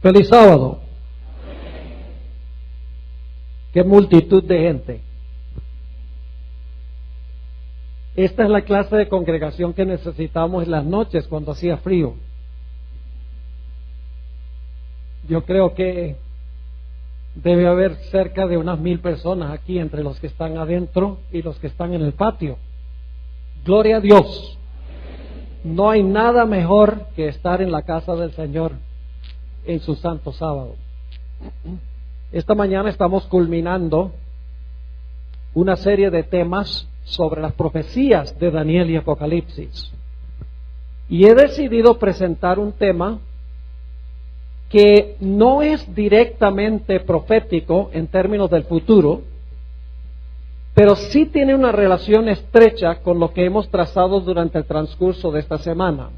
Feliz sábado. Qué multitud de gente. Esta es la clase de congregación que necesitamos en las noches cuando hacía frío. Yo creo que debe haber cerca de unas 1000 personas aquí entre los que están adentro y los que están en el patio. Gloria a Dios. No hay nada mejor que estar en la casa del Señor en su santo sábado. Esta mañana estamos culminando una serie de temas sobre las profecías de Daniel y Apocalipsis. Y he decidido presentar un tema que no es directamente profético en términos del futuro, pero sí tiene una relación estrecha con lo que hemos trazado durante el transcurso de esta semana.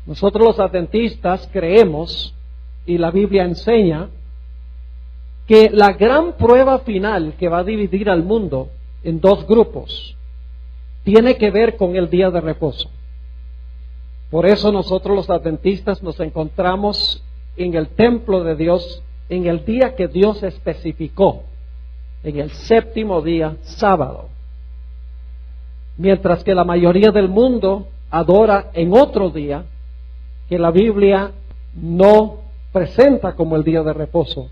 Nosotros los adventistas creemos, y la Biblia enseña, que la gran prueba final que va a dividir al mundo en dos grupos tiene que ver con el día de reposo. Por eso nosotros los adventistas nos encontramos en el templo de Dios en el día que Dios especificó, en el séptimo día, sábado. Mientras que la mayoría del mundo adora en otro día que la Biblia no presenta como el día de reposo.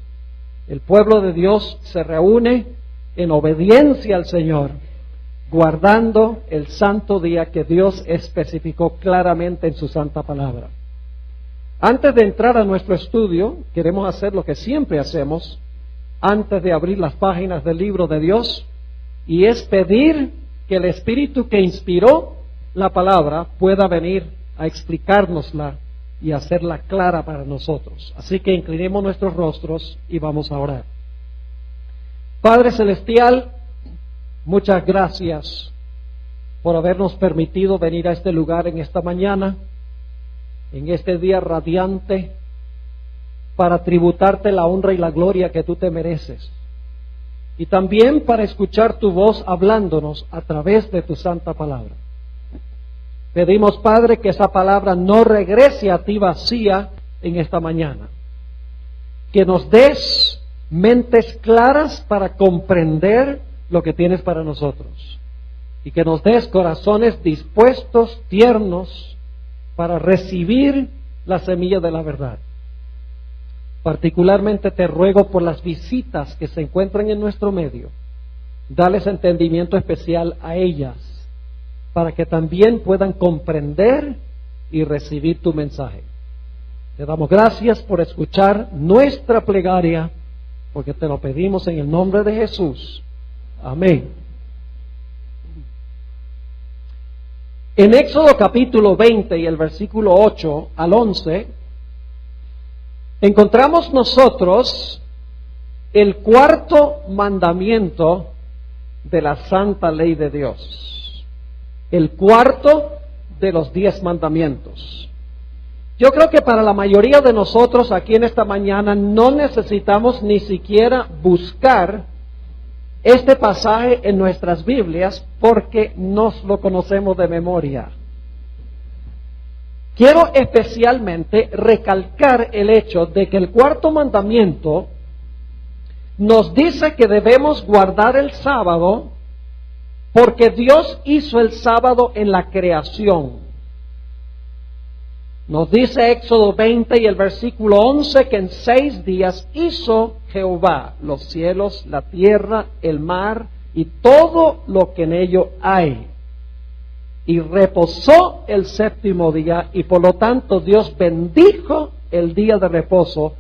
El pueblo de Dios se reúne en obediencia al Señor, guardando el santo día que Dios especificó claramente en su santa palabra. Antes de entrar a nuestro estudio, queremos hacer lo que siempre hacemos antes de abrir las páginas del libro de Dios, y es pedir que el Espíritu que inspiró la palabra pueda venir a explicárnosla y hacerla clara para nosotros. Así que inclinemos nuestros rostros y vamos a orar. Padre Celestial, muchas gracias por habernos permitido venir a este lugar en esta mañana, en este día radiante, para tributarte la honra y la gloria que tú te mereces. Y también para escuchar tu voz hablándonos a través de tu santa palabra. Pedimos, Padre, que esa palabra no regrese a ti vacía en esta mañana. Que nos des mentes claras para comprender lo que tienes para nosotros. Y que nos des corazones dispuestos, tiernos, para recibir la semilla de la verdad. Particularmente te ruego por las visitas que se encuentran en nuestro medio. Dales entendimiento especial a ellas, para que también puedan comprender y recibir tu mensaje. Te damos gracias por escuchar nuestra plegaria, porque te lo pedimos en el nombre de Jesús. Amén. En Éxodo capítulo 20 y el versículo 8 al 11, encontramos nosotros el cuarto mandamiento de la santa ley de Dios. El cuarto de los 10 mandamientos. Yo creo que para la mayoría de nosotros aquí en esta mañana no necesitamos ni siquiera buscar este pasaje en nuestras Biblias porque nos lo conocemos de memoria. Quiero especialmente recalcar el hecho de que el cuarto mandamiento nos dice que debemos guardar el sábado porque Dios hizo el sábado en la creación. Nos dice Éxodo 20 y el versículo 11 que en 6 días hizo Jehová los cielos, la tierra, el mar y todo lo que en ello hay. Y reposó el séptimo día y por lo tanto Dios bendijo el día de reposo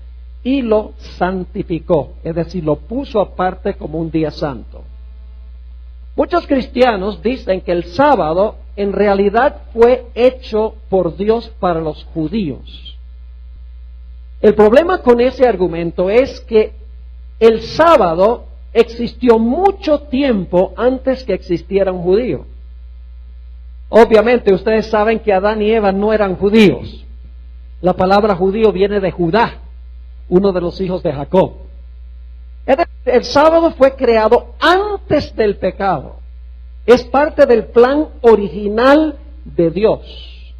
y lo santificó, es decir, lo puso aparte como un día santo. Muchos cristianos dicen que el sábado en realidad fue hecho por Dios para los judíos. El problema con ese argumento es que el sábado existió mucho tiempo antes que existiera un judío. Obviamente ustedes saben que Adán y Eva no eran judíos. La palabra judío viene de Judá, uno de los hijos de Jacob. El sábado fue creado antes del pecado. Es parte del plan original de Dios.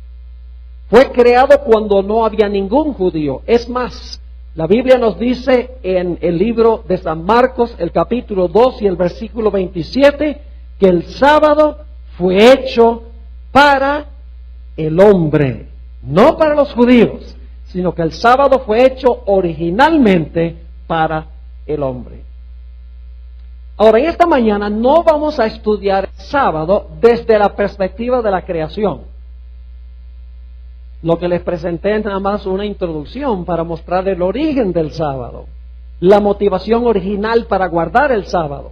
Fue creado cuando no había ningún judío. Es más, la Biblia nos dice en el libro de San Marcos, el capítulo 2 y el versículo 27, que el sábado fue hecho para el hombre, no para los judíos, sino que el sábado fue hecho originalmente para el hombre. Ahora, en esta mañana no vamos a estudiar el sábado desde la perspectiva de la creación. Lo que les presenté es nada más una introducción para mostrar el origen del sábado, la motivación original para guardar el sábado.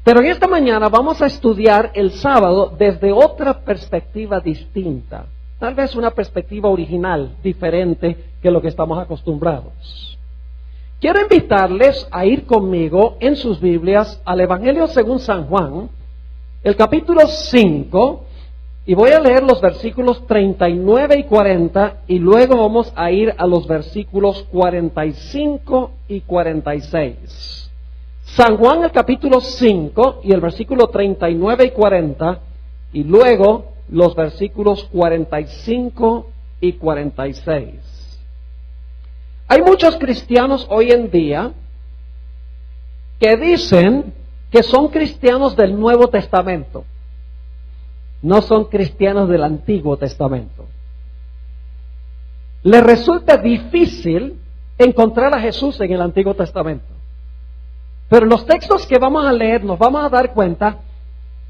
Pero en esta mañana vamos a estudiar el sábado desde otra perspectiva distinta, tal vez una perspectiva original, diferente que lo que estamos acostumbrados. Quiero invitarles a ir conmigo en sus Biblias al Evangelio según San Juan, el capítulo 5, y voy a leer los versículos 39 y 40, y luego vamos a ir a los versículos 45 y 46. San Juan, el capítulo 5, y el versículo 39 y 40, y luego los versículos 45 y 46. Hay muchos cristianos hoy en día que dicen que son cristianos del Nuevo Testamento. No son cristianos del Antiguo Testamento. Les resulta difícil encontrar a Jesús en el Antiguo Testamento. Pero en los textos que vamos a leer nos vamos a dar cuenta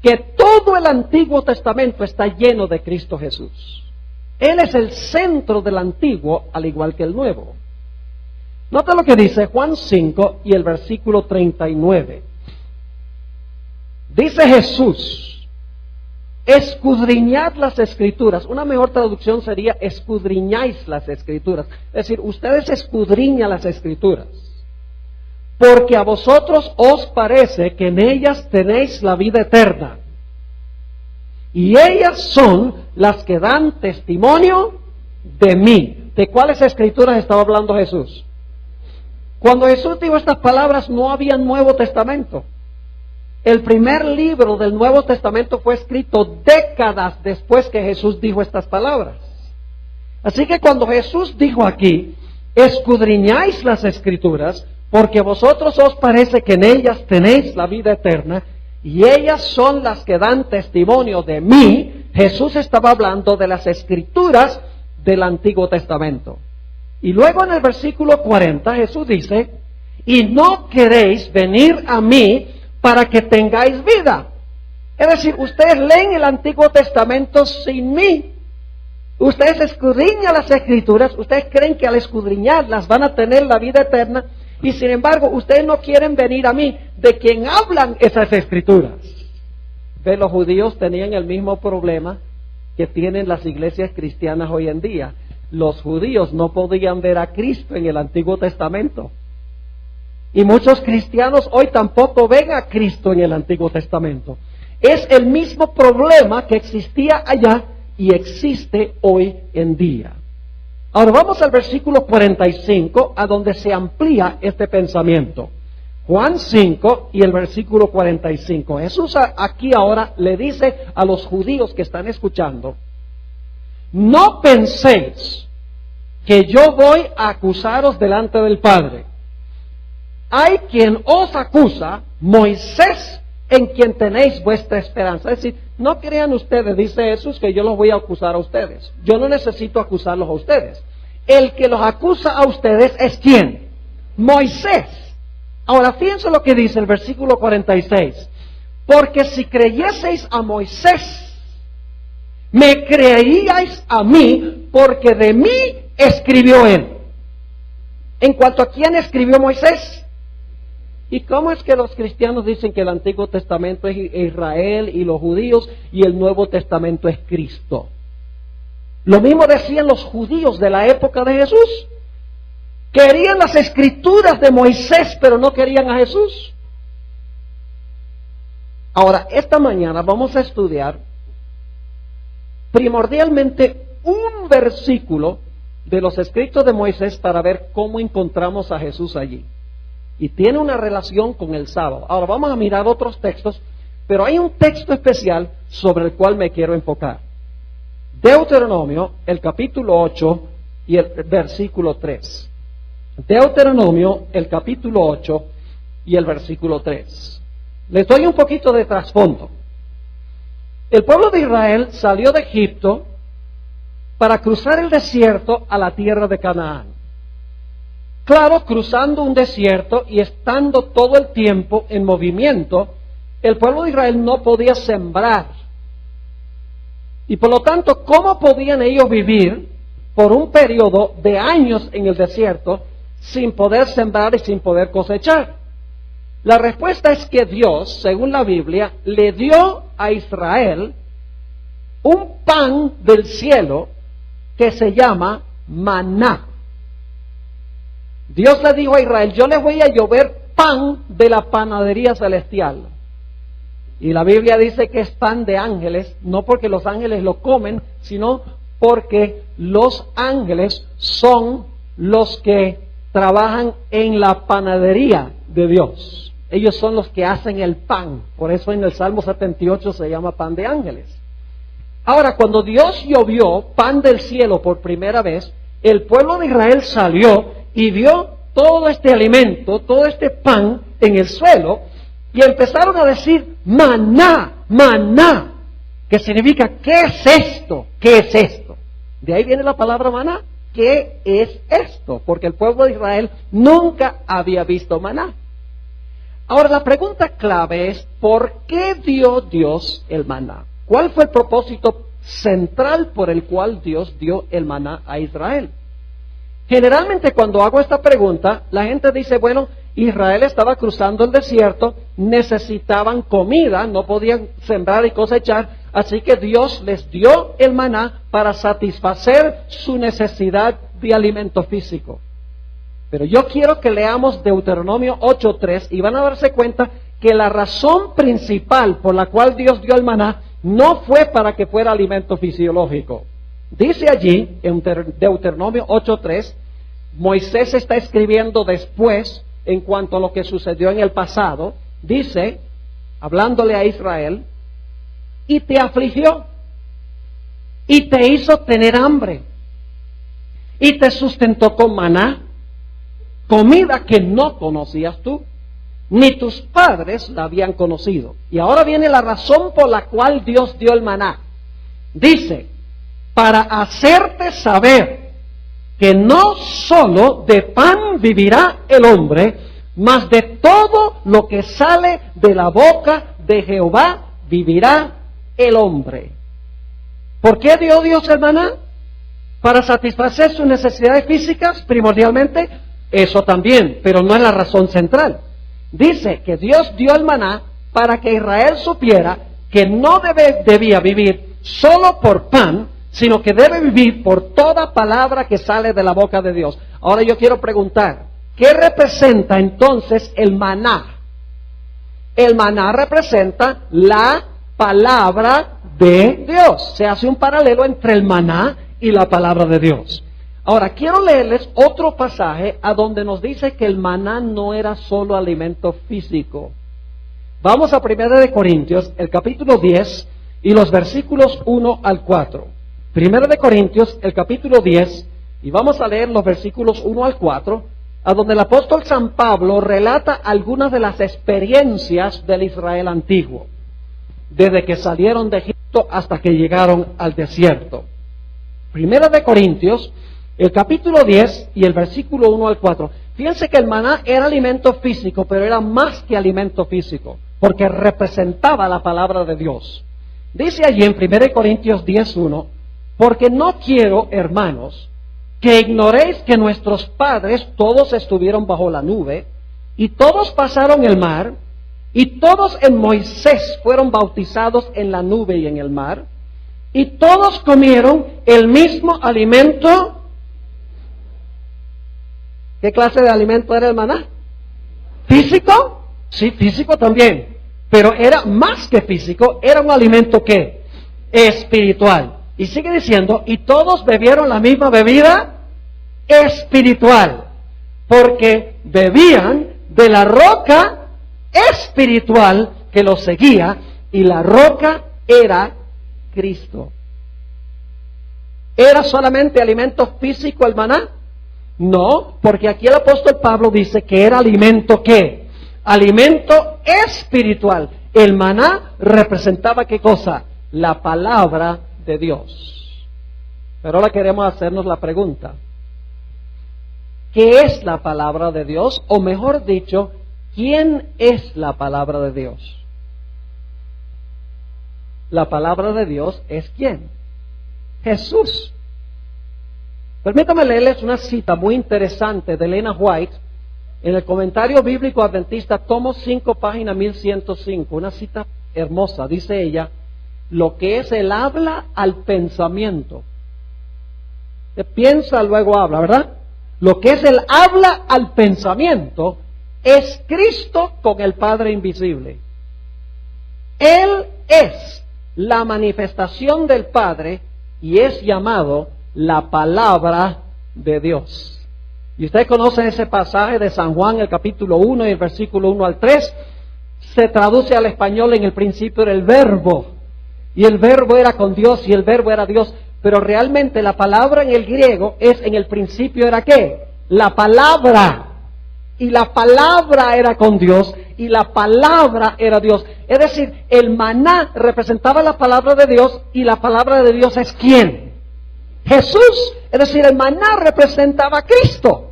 que todo el Antiguo Testamento está lleno de Cristo Jesús. Él es el centro del Antiguo, al igual que el Nuevo. Nota lo que dice Juan 5 y el versículo 39. Dice Jesús: escudriñad las Escrituras. Una mejor traducción sería: escudriñáis las Escrituras. Es decir, ustedes escudriñan las Escrituras, porque a vosotros os parece que en ellas tenéis la vida eterna, y ellas son las que dan testimonio de mí. ¿De cuáles Escrituras estaba hablando Jesús? Cuando Jesús dijo estas palabras no había Nuevo Testamento. El primer libro del Nuevo Testamento fue escrito décadas después que Jesús dijo estas palabras. Así que cuando Jesús dijo aquí: escudriñáis las Escrituras, porque a vosotros os parece que en ellas tenéis la vida eterna, y ellas son las que dan testimonio de mí, Jesús estaba hablando de las Escrituras del Antiguo Testamento. Y luego en el versículo 40 Jesús dice: y no queréis venir a mí para que tengáis vida. Es decir, ustedes leen el Antiguo Testamento sin mí. Ustedes escudriñan las Escrituras, ustedes creen que al escudriñarlas van a tener la vida eterna, y sin embargo ustedes no quieren venir a mí, de quien hablan esas Escrituras. Ve, los judíos tenían el mismo problema que tienen las iglesias cristianas hoy en día. Los judíos no podían ver a Cristo en el Antiguo Testamento. Y muchos cristianos hoy tampoco ven a Cristo en el Antiguo Testamento. Es el mismo problema que existía allá y existe hoy en día. Ahora vamos al versículo 45, a donde se amplía este pensamiento. Juan 5 y el versículo 45. Jesús aquí ahora le dice a los judíos que están escuchando: no penséis que yo voy a acusaros delante del Padre. Hay quien os acusa, Moisés, en quien tenéis vuestra esperanza. Es decir, no crean ustedes, dice Jesús, que yo los voy a acusar a ustedes. Yo no necesito acusarlos a ustedes. El que los acusa a ustedes es ¿quién? Moisés. Ahora fíjense lo que dice el versículo 46. Porque si creyeseis a Moisés, me creeríais a mí, porque de mí escribió él. En cuanto a quién escribió Moisés. ¿Y cómo es que los cristianos dicen que el Antiguo Testamento es Israel y los judíos y el Nuevo Testamento es Cristo? Lo mismo decían los judíos de la época de Jesús. Querían las Escrituras de Moisés, pero no querían a Jesús. Ahora, esta mañana vamos a estudiar primordialmente un versículo de los escritos de Moisés para ver cómo encontramos a Jesús allí. Y tiene una relación con el sábado. Ahora vamos a mirar otros textos, pero hay un texto especial sobre el cual me quiero enfocar. Deuteronomio, el capítulo 8 y el versículo 3. Deuteronomio, el capítulo 8 y el versículo 3. Les doy un poquito de trasfondo. El pueblo de Israel salió de Egipto para cruzar el desierto a la tierra de Canaán. Claro, cruzando un desierto y estando todo el tiempo en movimiento, el pueblo de Israel no podía sembrar. Y por lo tanto, ¿cómo podían ellos vivir por un periodo de años en el desierto sin poder sembrar y sin poder cosechar? La respuesta es que Dios, según la Biblia, le dio a Israel un pan del cielo que se llama maná. Dios le dijo a Israel, yo les voy a llover pan de la panadería celestial. Y la Biblia dice que es pan de ángeles, no porque los ángeles lo comen, sino porque los ángeles son los que trabajan en la panadería de Dios. Ellos son los que hacen el pan. Por eso en el Salmo 78 se llama pan de ángeles. Ahora, cuando Dios llovió pan del cielo por primera vez, el pueblo de Israel salió y vio todo este alimento, todo este pan en el suelo, y empezaron a decir, maná, maná, que significa, ¿qué es esto? ¿Qué es esto? De ahí viene la palabra maná. ¿Qué es esto? Porque el pueblo de Israel nunca había visto maná. Ahora la pregunta clave es, ¿por qué dio Dios el maná? ¿Cuál fue el propósito central por el cual Dios dio el maná a Israel? Generalmente cuando hago esta pregunta, la gente dice, bueno, Israel estaba cruzando el desierto, necesitaban comida, no podían sembrar y cosechar, así que Dios les dio el maná para satisfacer su necesidad de alimento físico. Pero yo quiero que leamos Deuteronomio 8:3 y van a darse cuenta que la razón principal por la cual Dios dio el maná no fue para que fuera alimento fisiológico. Dice allí, en Deuteronomio 8:3, Moisés está escribiendo después en cuanto a lo que sucedió en el pasado, dice, hablándole a Israel, y te afligió, y te hizo tener hambre, y te sustentó con maná, comida que no conocías tú, ni tus padres la habían conocido. Y ahora viene la razón por la cual Dios dio el maná. Dice, para hacerte saber que no solo de pan vivirá el hombre, mas de todo lo que sale de la boca de Jehová vivirá el hombre. ¿Por qué dio Dios el maná? Para satisfacer sus necesidades físicas, primordialmente, eso también, pero no es la razón central. Dice que Dios dio el maná para que Israel supiera que no debía vivir solo por pan, sino que debe vivir por toda palabra que sale de la boca de Dios. Ahora yo quiero preguntar, ¿qué representa entonces el maná? El maná representa la palabra de Dios. Se hace un paralelo entre el maná y la palabra de Dios. Ahora, quiero leerles otro pasaje a donde nos dice que el maná no era solo alimento físico. Vamos a 1 de Corintios, el capítulo 10 y los versículos 1 al 4. 1 de Corintios, el capítulo 10, y vamos a leer los versículos 1 al 4, a donde el apóstol San Pablo relata algunas de las experiencias del Israel antiguo, desde que salieron de Egipto hasta que llegaron al desierto. 1 de Corintios, el capítulo 10 y el versículo 1 al 4. Fíjense que el maná era alimento físico, pero era más que alimento físico, porque representaba la palabra de Dios. Dice allí en 1 Corintios 10:1, porque no quiero, hermanos, que ignoréis que nuestros padres todos estuvieron bajo la nube, y todos pasaron el mar, y todos en Moisés fueron bautizados en la nube y en el mar, y todos comieron el mismo alimento. ¿Qué clase de alimento era el maná? ¿Físico? Sí, físico también. Pero era más que físico, era un alimento ¿qué? Espiritual. Y sigue diciendo, y todos bebieron la misma bebida espiritual, porque bebían de la roca espiritual que los seguía, y la roca era Cristo. ¿Era solamente alimento físico el maná? No, porque aquí el apóstol Pablo dice que era alimento ¿qué? Alimento espiritual. El maná representaba ¿qué cosa? La palabra de Dios. Pero ahora queremos hacernos la pregunta: ¿qué es la palabra de Dios? O mejor dicho, ¿quién es la palabra de Dios? La palabra de Dios es ¿quién? Jesús. Permítame leerles una cita muy interesante de Elena White en el Comentario Bíblico Adventista, tomo 5, página 1105. Una cita hermosa. Dice ella: lo que es el habla al pensamiento. Se piensa, luego habla, ¿verdad? Lo que es el habla al pensamiento es Cristo con el Padre invisible. Él es la manifestación del Padre y es llamado la palabra de Dios. Y ustedes conocen ese pasaje de San Juan, el capítulo 1 y el versículo 1 al 3. Se traduce al español: en el principio era el verbo, y el verbo era con Dios, y el verbo era Dios. Pero realmente la palabra en el griego es: en el principio era ¿qué? La palabra. Y la palabra era con Dios, y la palabra era Dios. Es decir, el maná representaba la palabra de Dios, y la palabra de Dios es ¿quién? Jesús. Es decir, el maná representaba a Cristo.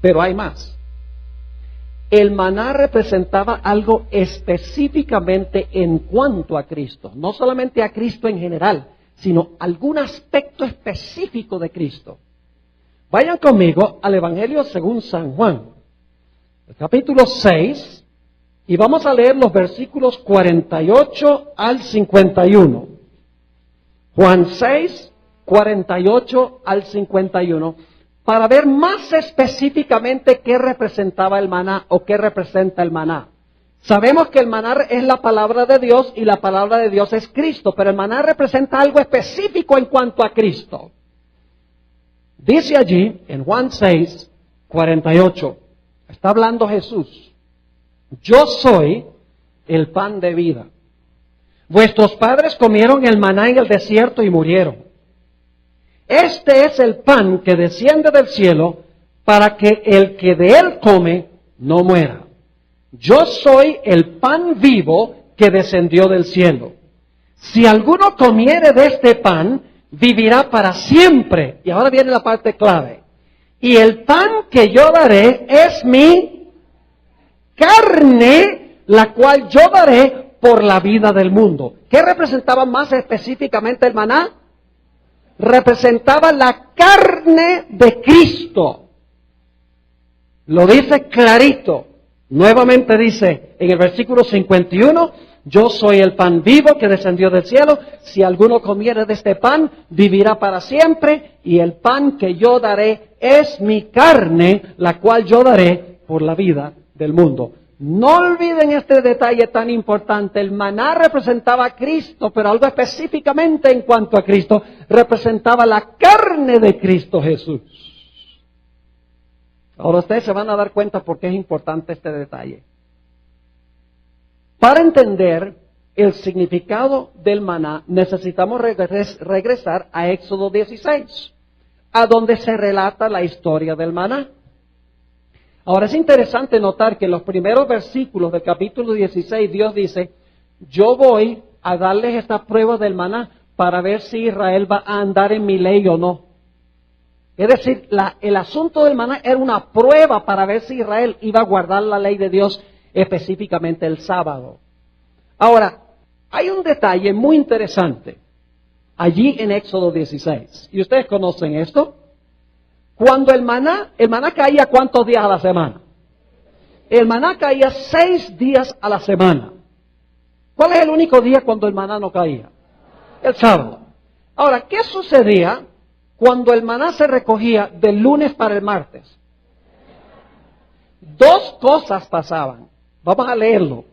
Pero hay más. El maná representaba algo específicamente en cuanto a Cristo. No solamente a Cristo en general, sino algún aspecto específico de Cristo. Vayan conmigo al Evangelio según San Juan, el capítulo 6, y vamos a leer los versículos 48 al 51. Juan 6, 48 al 51, para ver más específicamente qué representaba el maná o qué representa el maná. Sabemos que el maná es la palabra de Dios y la palabra de Dios es Cristo, pero el maná representa algo específico en cuanto a Cristo. Dice allí en Juan 6, 48, está hablando Jesús: yo soy el pan de vida. Vuestros padres comieron el maná en el desierto y murieron. Este es el pan que desciende del cielo, para que el que de él come no muera. Yo soy el pan vivo que descendió del cielo. Si alguno comiere de este pan, vivirá para siempre. Y ahora viene la parte clave. Y el pan que yo daré es mi carne, la cual yo daré por la vida del mundo. ¿Qué representaba más específicamente el maná? Representaba la carne de Cristo. Lo dice clarito. Nuevamente dice en el versículo 51, yo soy el pan vivo que descendió del cielo. Si alguno comiere de este pan, vivirá para siempre. Y el pan que yo daré es mi carne, la cual yo daré por la vida del mundo. No olviden este detalle tan importante. El maná representaba a Cristo, pero algo específicamente en cuanto a Cristo, representaba la carne de Cristo Jesús. Ahora ustedes se van a dar cuenta por qué es importante este detalle. Para entender el significado del maná, necesitamos regresar a Éxodo 16, a donde se relata la historia del maná. Ahora es interesante notar que en los primeros versículos del capítulo 16 Dios dice: yo voy a darles esta prueba del maná para ver si Israel va a andar en mi ley o no. Es decir, el asunto del maná era una prueba para ver si Israel iba a guardar la ley de Dios, específicamente el sábado. Ahora, hay un detalle muy interesante allí en Éxodo 16. ¿Y ustedes conocen esto? Cuando el maná caía, ¿cuántos días a la semana? El maná caía 6 días a la semana. ¿Cuál es el único día cuando el maná no caía? El sábado. Ahora, ¿qué sucedía cuando el maná se recogía del lunes para el martes? 2 cosas pasaban. Vamos a leerlo.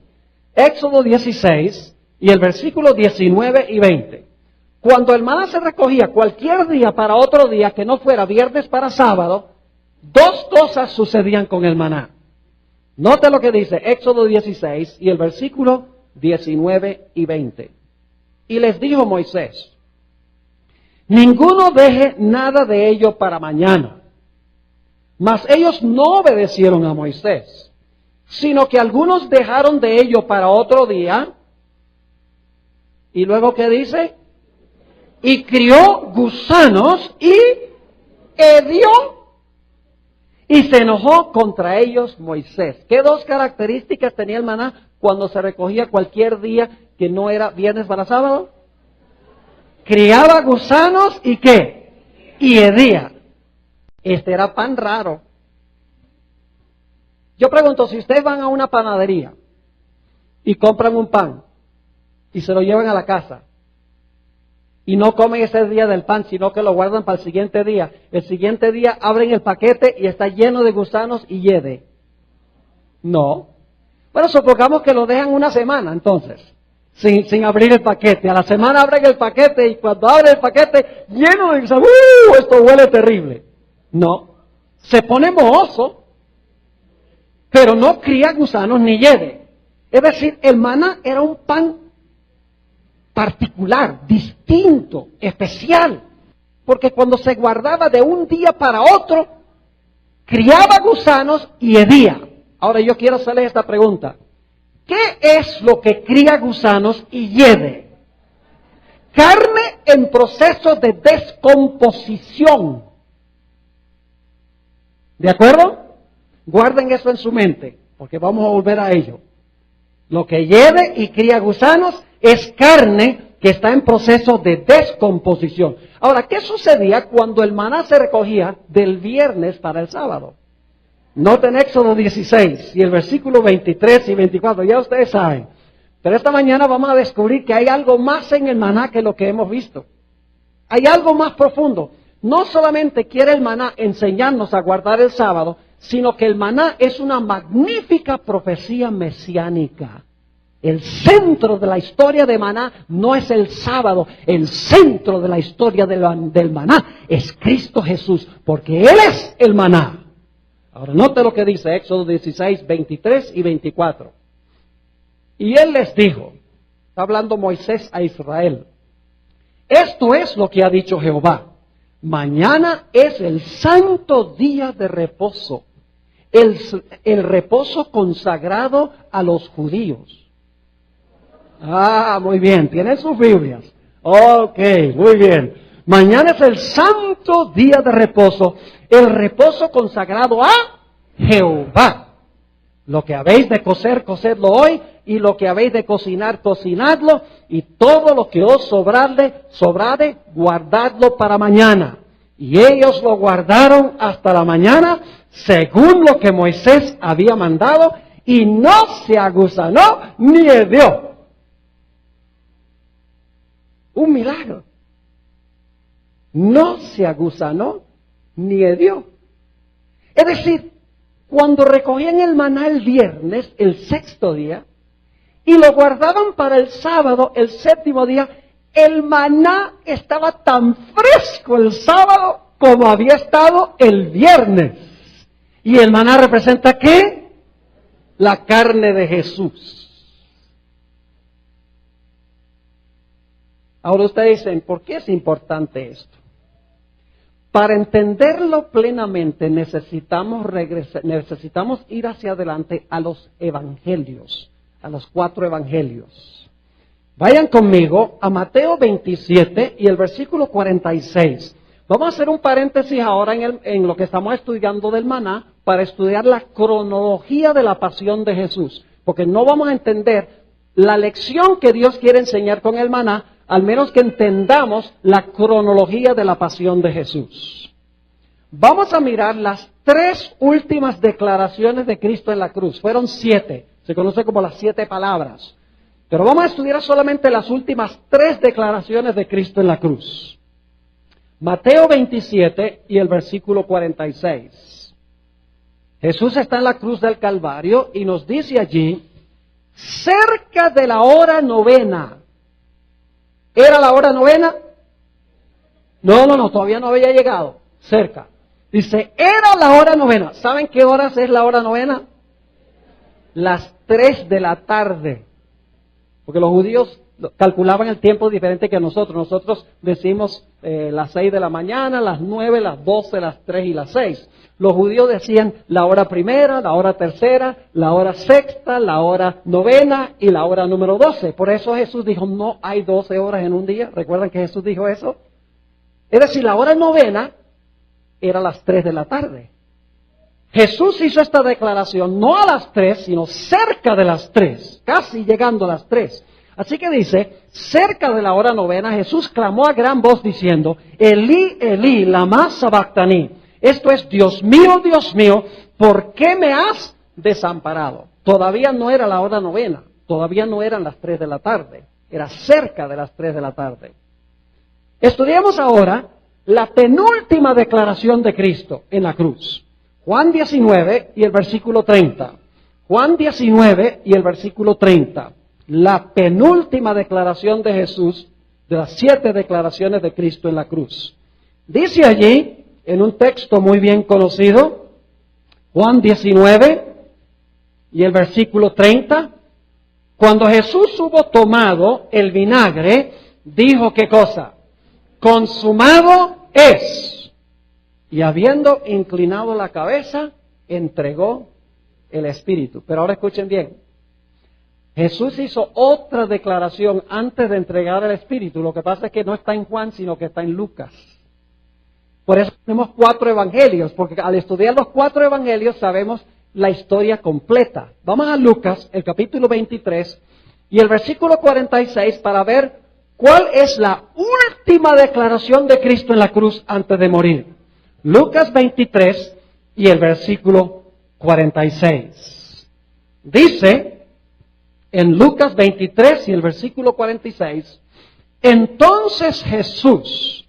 Éxodo 16 y el versículo 19 y 20. Cuando el maná se recogía cualquier día para otro día que no fuera viernes para sábado, 2 cosas sucedían con el maná. Note lo que dice Éxodo 16 y el versículo 19 y 20. Y les dijo Moisés: Ninguno deje nada de ello para mañana. Mas ellos no obedecieron a Moisés, sino que algunos dejaron de ello para otro día. ¿Y luego qué dice? Y crió gusanos y hedió. Y se enojó contra ellos Moisés. ¿Qué dos características tenía el maná cuando se recogía cualquier día que no era viernes para sábado? Criaba gusanos y ¿qué? Y hedía. Este era pan raro. Yo pregunto, si ustedes van a una panadería y compran un pan y se lo llevan a la casa y no comen ese día del pan, sino que lo guardan para el siguiente día abren el paquete y está lleno de gusanos y hiede. No. Bueno, supongamos que lo dejan una semana entonces, sin abrir el paquete. A la semana abren el paquete y cuando abren el paquete lleno de gusanos, esto huele terrible. No. Se pone mohoso, pero no cría gusanos ni hiede. Es decir, el maná era un pan particular, distinto, especial, porque cuando se guardaba de un día para otro, criaba gusanos y hedía. Ahora yo quiero hacerles esta pregunta. ¿Qué es lo que cría gusanos y hiede? Carne en proceso de descomposición. ¿De acuerdo? Guarden eso en su mente, porque vamos a volver a ello. Lo que hiede y cría gusanos es carne que está en proceso de descomposición. Ahora, ¿qué sucedía cuando el maná se recogía del viernes para el sábado? Noten Éxodo 16 y el versículo 23 y 24, ya ustedes saben. Pero esta mañana vamos a descubrir que hay algo más en el maná que lo que hemos visto. Hay algo más profundo. No solamente quiere el maná enseñarnos a guardar el sábado, sino que el maná es una magnífica profecía mesiánica. El centro de la historia de maná no es el sábado, el centro de la historia del maná es Cristo Jesús, porque Él es el maná. Ahora note lo que dice Éxodo 16, 23 y 24. Y Él les dijo, está hablando Moisés a Israel, esto es lo que ha dicho Jehová, mañana es el santo día de reposo, el reposo consagrado a los judíos. Ah, muy bien, tienen sus Biblias. Ok, muy bien. Mañana es el santo día de reposo, el reposo consagrado a Jehová. Lo que habéis de cocer, cocedlo hoy, y lo que habéis de cocinar, cocinadlo, y todo lo que os sobrade, guardadlo para mañana. Y ellos lo guardaron hasta la mañana, según lo que Moisés había mandado, y no se agusanó ni hedió. Un milagro. No se agusanó ni hedió. Es decir, cuando recogían el maná el viernes, el sexto día, y lo guardaban para el sábado, el séptimo día, el maná estaba tan fresco el sábado como había estado el viernes. ¿Y el maná representa qué? La carne de Jesús. Ahora ustedes dicen, ¿por qué es importante esto? Para entenderlo plenamente necesitamos ir hacia adelante a los evangelios, a los 4 evangelios. Vayan conmigo a Mateo 27 y el versículo 46. Vamos a hacer un paréntesis ahora en lo que estamos estudiando del maná para estudiar la cronología de la pasión de Jesús, porque no vamos a entender la lección que Dios quiere enseñar con el maná al menos que entendamos la cronología de la pasión de Jesús. Vamos a mirar las 3 últimas declaraciones de Cristo en la cruz. Fueron 7, se conoce como las 7 palabras. Pero vamos a estudiar solamente las últimas 3 declaraciones de Cristo en la cruz. Mateo 27 y el versículo 46. Jesús está en la cruz del Calvario y nos dice allí, cerca de la hora 9. ¿Era la hora 9? No, todavía no había llegado. Cerca. Dice, era la hora 9. ¿Saben qué horas es la hora 9? Las 3 de la tarde. Porque los judíos calculaban el tiempo diferente que nosotros. Nosotros decimos las 6 de la mañana, las 9, las 12, las 3 y las 6. Los judíos decían la hora primera, la hora tercera, la hora sexta, la hora novena y la hora número 12. Por eso Jesús dijo, no hay 12 horas en un día. ¿Recuerdan que Jesús dijo eso? Es decir, la hora novena era las 3 de la tarde. Jesús hizo esta declaración no a las 3, sino cerca de las 3, casi llegando a las 3. Así que dice, cerca de la hora novena, Jesús clamó a gran voz diciendo, Elí, Elí, lama sabactani. Esto es, Dios mío, ¿por qué me has desamparado? Todavía no era la hora novena, todavía no eran las 3 de la tarde, era cerca de las 3 de la tarde. Estudiamos ahora la penúltima declaración de Cristo en la cruz. Juan 19 y el versículo 30. Juan 19 y el versículo 30. La penúltima declaración de Jesús, de las 7 declaraciones de Cristo en la cruz. Dice allí, en un texto muy bien conocido, Juan 19 y el versículo 30, cuando Jesús hubo tomado el vinagre, dijo, ¿qué cosa? Consumado es. Y habiendo inclinado la cabeza, entregó el Espíritu. Pero ahora escuchen bien. Jesús hizo otra declaración antes de entregar el Espíritu. Lo que pasa es que no está en Juan, sino que está en Lucas. Por eso tenemos 4 evangelios, porque al estudiar los 4 evangelios sabemos la historia completa. Vamos a Lucas, el capítulo 23 y el versículo 46 para ver cuál es la última declaración de Cristo en la cruz antes de morir. Lucas 23 y el versículo 46. Dice en Lucas 23 y el versículo 46, entonces Jesús,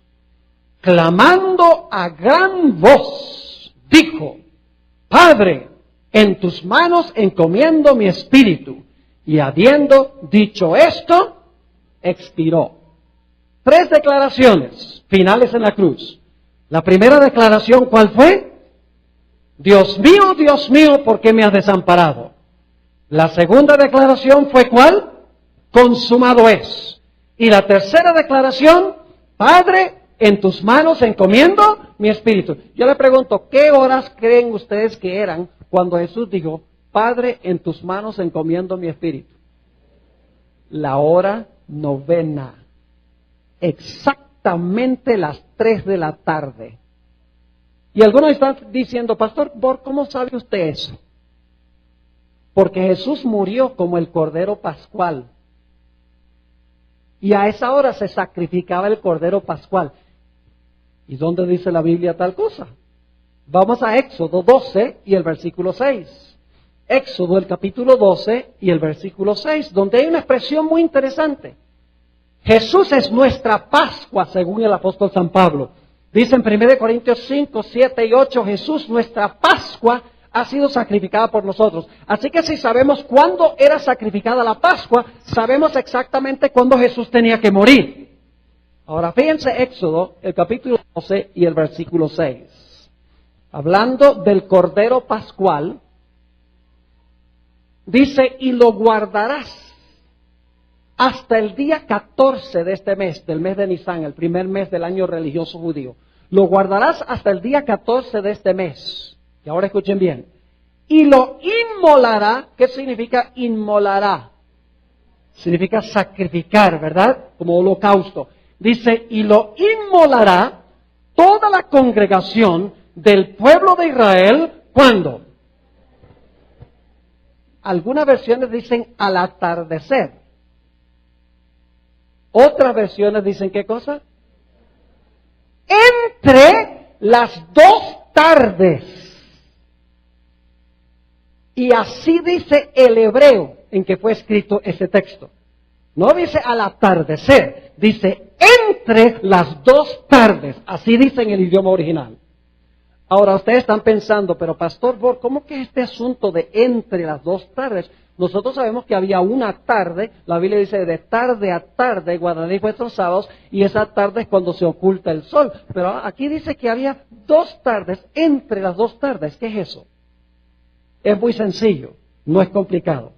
clamando a gran voz, dijo, Padre, en tus manos encomiendo mi espíritu. Y habiendo dicho esto, expiró. 3 declaraciones finales en la cruz. La primera declaración, ¿cuál fue? Dios mío, ¿por qué me has desamparado? La segunda declaración fue ¿cuál? Consumado es. Y la tercera declaración, Padre, en tus manos encomiendo mi espíritu. Yo le pregunto, ¿qué horas creen ustedes que eran cuando Jesús dijo, Padre, en tus manos encomiendo mi espíritu? La hora novena. Exactamente las 3 de la tarde. Y algunos están diciendo, Pastor, ¿cómo sabe usted eso? Porque Jesús murió como el Cordero Pascual. Y a esa hora se sacrificaba el Cordero Pascual. ¿Y dónde dice la Biblia tal cosa? Vamos a Éxodo 12 y el versículo 6. Éxodo, el capítulo 12 y el versículo 6, donde hay una expresión muy interesante. Jesús es nuestra Pascua, según el apóstol San Pablo. Dice en 1 Corintios 5, 7 y 8, Jesús, nuestra Pascua, ha sido sacrificada por nosotros. Así que si sabemos cuándo era sacrificada la Pascua, sabemos exactamente cuándo Jesús tenía que morir. Ahora fíjense Éxodo, el capítulo 12 y el versículo 6. Hablando del Cordero Pascual, dice, y lo guardarás hasta el día 14 de este mes, del mes de Nisan, el primer mes del año religioso judío. Lo guardarás hasta el día 14 de este mes. Y ahora escuchen bien. Y lo inmolará. ¿Qué significa inmolará? Significa sacrificar, ¿verdad? Como holocausto. Dice, y lo inmolará toda la congregación del pueblo de Israel. ¿Cuándo? Algunas versiones dicen al atardecer. Otras versiones dicen, ¿qué cosa? Entre las 2 tardes. Y así dice el hebreo en que fue escrito ese texto. No dice al atardecer, dice entre las 2 tardes. Así dice en el idioma original. Ahora ustedes están pensando, pero Pastor Borg, ¿cómo que este asunto de entre las 2 tardes? Nosotros sabemos que había una tarde, la Biblia dice de tarde a tarde guardaréis vuestros sábados, y esa tarde es cuando se oculta el sol. Pero aquí dice que había 2 tardes, entre las 2 tardes. ¿Qué es eso? Es muy sencillo, no es complicado.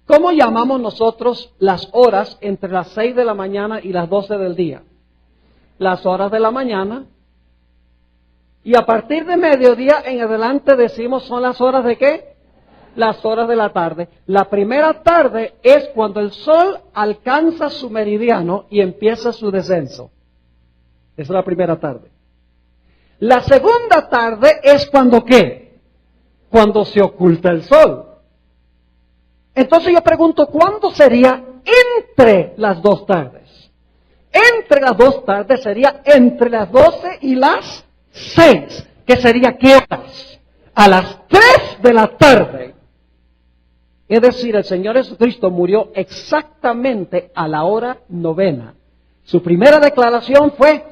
¿Cómo llamamos nosotros las horas entre las 6 de la mañana y las 12 del día? Las horas de la mañana. Y a partir de mediodía en adelante decimos son las horas de ¿qué? Las horas de la tarde. La primera tarde es cuando el sol alcanza su meridiano y empieza su descenso. Esa es la primera tarde. La segunda tarde es cuando ¿qué? Cuando se oculta el sol. Entonces yo pregunto, ¿cuándo sería entre las dos tardes? Entre las dos tardes sería entre las 12 y las 6. ¿Qué sería qué horas? A las 3 de la tarde. Es decir, el Señor Jesucristo murió exactamente a la hora novena. Su primera declaración fue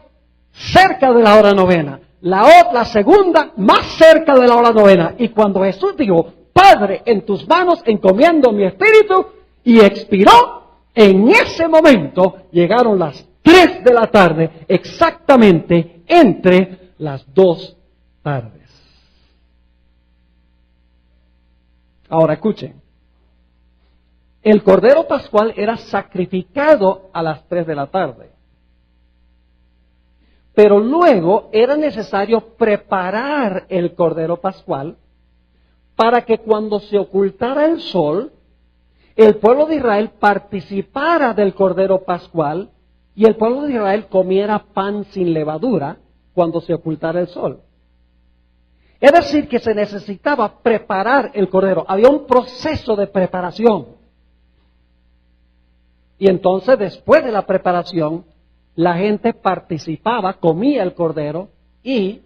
cerca de la hora novena. La segunda, más cerca de la hora novena. Y cuando Jesús dijo, Padre, en tus manos encomiendo mi espíritu, y expiró, en ese momento llegaron las 3 de la tarde, exactamente entre las 2 tardes. Ahora escuchen, el Cordero Pascual era sacrificado a las 3 de la tarde. Pero luego era necesario preparar el Cordero Pascual para que cuando se ocultara el sol, el pueblo de Israel participara del Cordero Pascual y el pueblo de Israel comiera pan sin levadura cuando se ocultara el sol. Es decir, que se necesitaba preparar el Cordero. Había un proceso de preparación. Y entonces, después de la preparación, la gente participaba, comía el Cordero y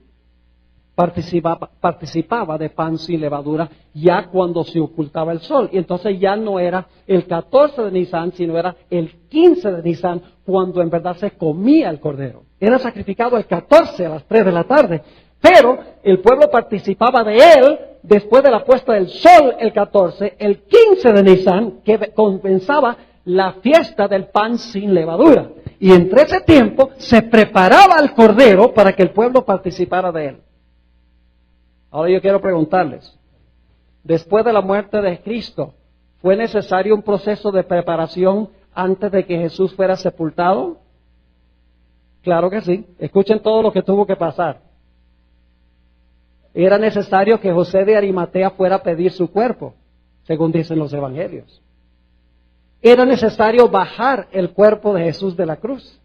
participaba de pan sin levadura ya cuando se ocultaba el sol. Y entonces ya no era el 14 de Nisan, sino era el 15 de Nisan, cuando en verdad se comía el Cordero. Era sacrificado el 14 a las 3 de la tarde, pero el pueblo participaba de él después de la puesta del sol el 14, el 15 de Nisan, que compensaba la fiesta del pan sin levadura. Y entre ese tiempo se preparaba el Cordero para que el pueblo participara de él. Ahora yo quiero preguntarles, después de la muerte de Cristo, ¿fue necesario un proceso de preparación antes de que Jesús fuera sepultado? Claro que sí. Escuchen todo lo que tuvo que pasar. Era necesario que José de Arimatea fuera a pedir su cuerpo, según dicen los evangelios. Era necesario bajar el cuerpo de Jesús de la cruz.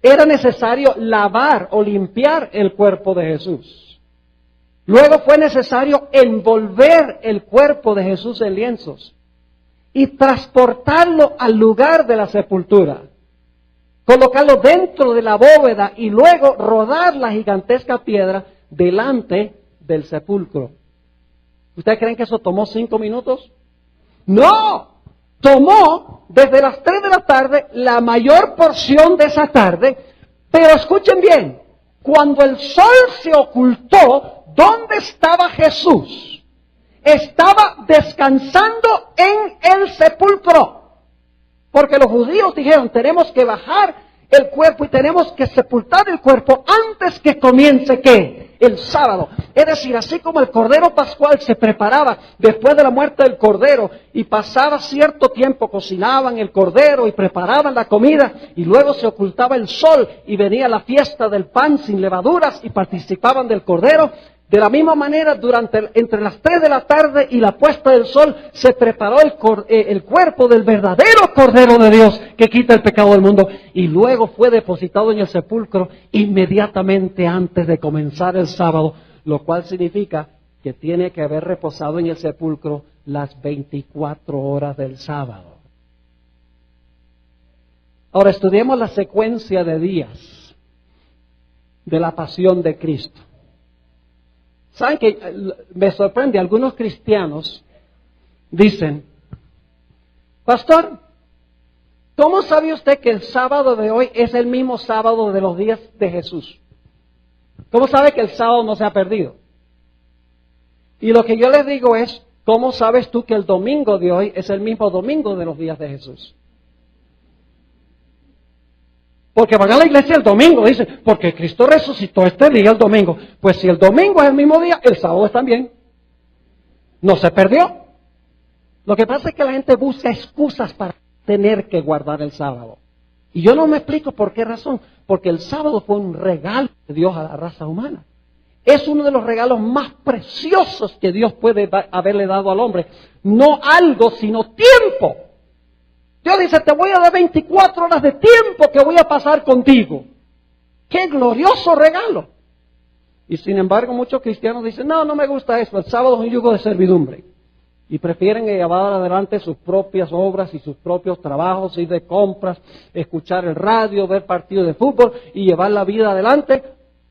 Era necesario lavar o limpiar el cuerpo de Jesús. Luego fue necesario envolver el cuerpo de Jesús en lienzos y transportarlo al lugar de la sepultura, colocarlo dentro de la bóveda y luego rodar la gigantesca piedra delante del sepulcro. ¿Ustedes creen que eso tomó 5 minutos? ¡No! Tomó desde las 3 de la tarde la mayor porción de esa tarde, pero escuchen bien, cuando el sol se ocultó, ¿dónde estaba Jesús? Estaba descansando en el sepulcro. Porque los judíos dijeron, tenemos que bajar el cuerpo y tenemos que sepultar el cuerpo antes que comience ¿qué? El sábado. Es decir, así como el Cordero Pascual se preparaba después de la muerte del Cordero y pasaba cierto tiempo, cocinaban el Cordero y preparaban la comida y luego se ocultaba el sol y venía la fiesta del pan sin levaduras y participaban del Cordero. De la misma manera, entre las 3 de la tarde y la puesta del sol, se preparó el cuerpo del verdadero Cordero de Dios que quita el pecado del mundo. Y luego fue depositado en el sepulcro inmediatamente antes de comenzar el sábado, lo cual significa que tiene que haber reposado en el sepulcro las 24 horas del sábado. Ahora estudiemos la secuencia de días de la pasión de Cristo. ¿Saben que me sorprende? Algunos cristianos dicen, pastor, ¿cómo sabe usted que el sábado de hoy es el mismo sábado de los días de Jesús? ¿Cómo sabe que el sábado no se ha perdido? Y lo que yo les digo es, ¿cómo sabes tú que el domingo de hoy es el mismo domingo de los días de Jesús? Porque van a la iglesia el domingo, dicen, porque Cristo resucitó este día el domingo. Pues si el domingo es el mismo día, el sábado es también. No se perdió. Lo que pasa es que la gente busca excusas para tener que guardar el sábado. Y yo no me explico por qué razón. Porque el sábado fue un regalo de Dios a la raza humana. Es uno de los regalos más preciosos que Dios puede haberle dado al hombre. No algo, sino tiempo. Dios dice, te voy a dar 24 horas de tiempo que voy a pasar contigo. ¡Qué glorioso regalo! Y sin embargo, muchos cristianos dicen, no, no me gusta eso, el sábado es un yugo de servidumbre. Y prefieren llevar adelante sus propias obras y sus propios trabajos, ir de compras, escuchar el radio, ver partidos de fútbol y llevar la vida adelante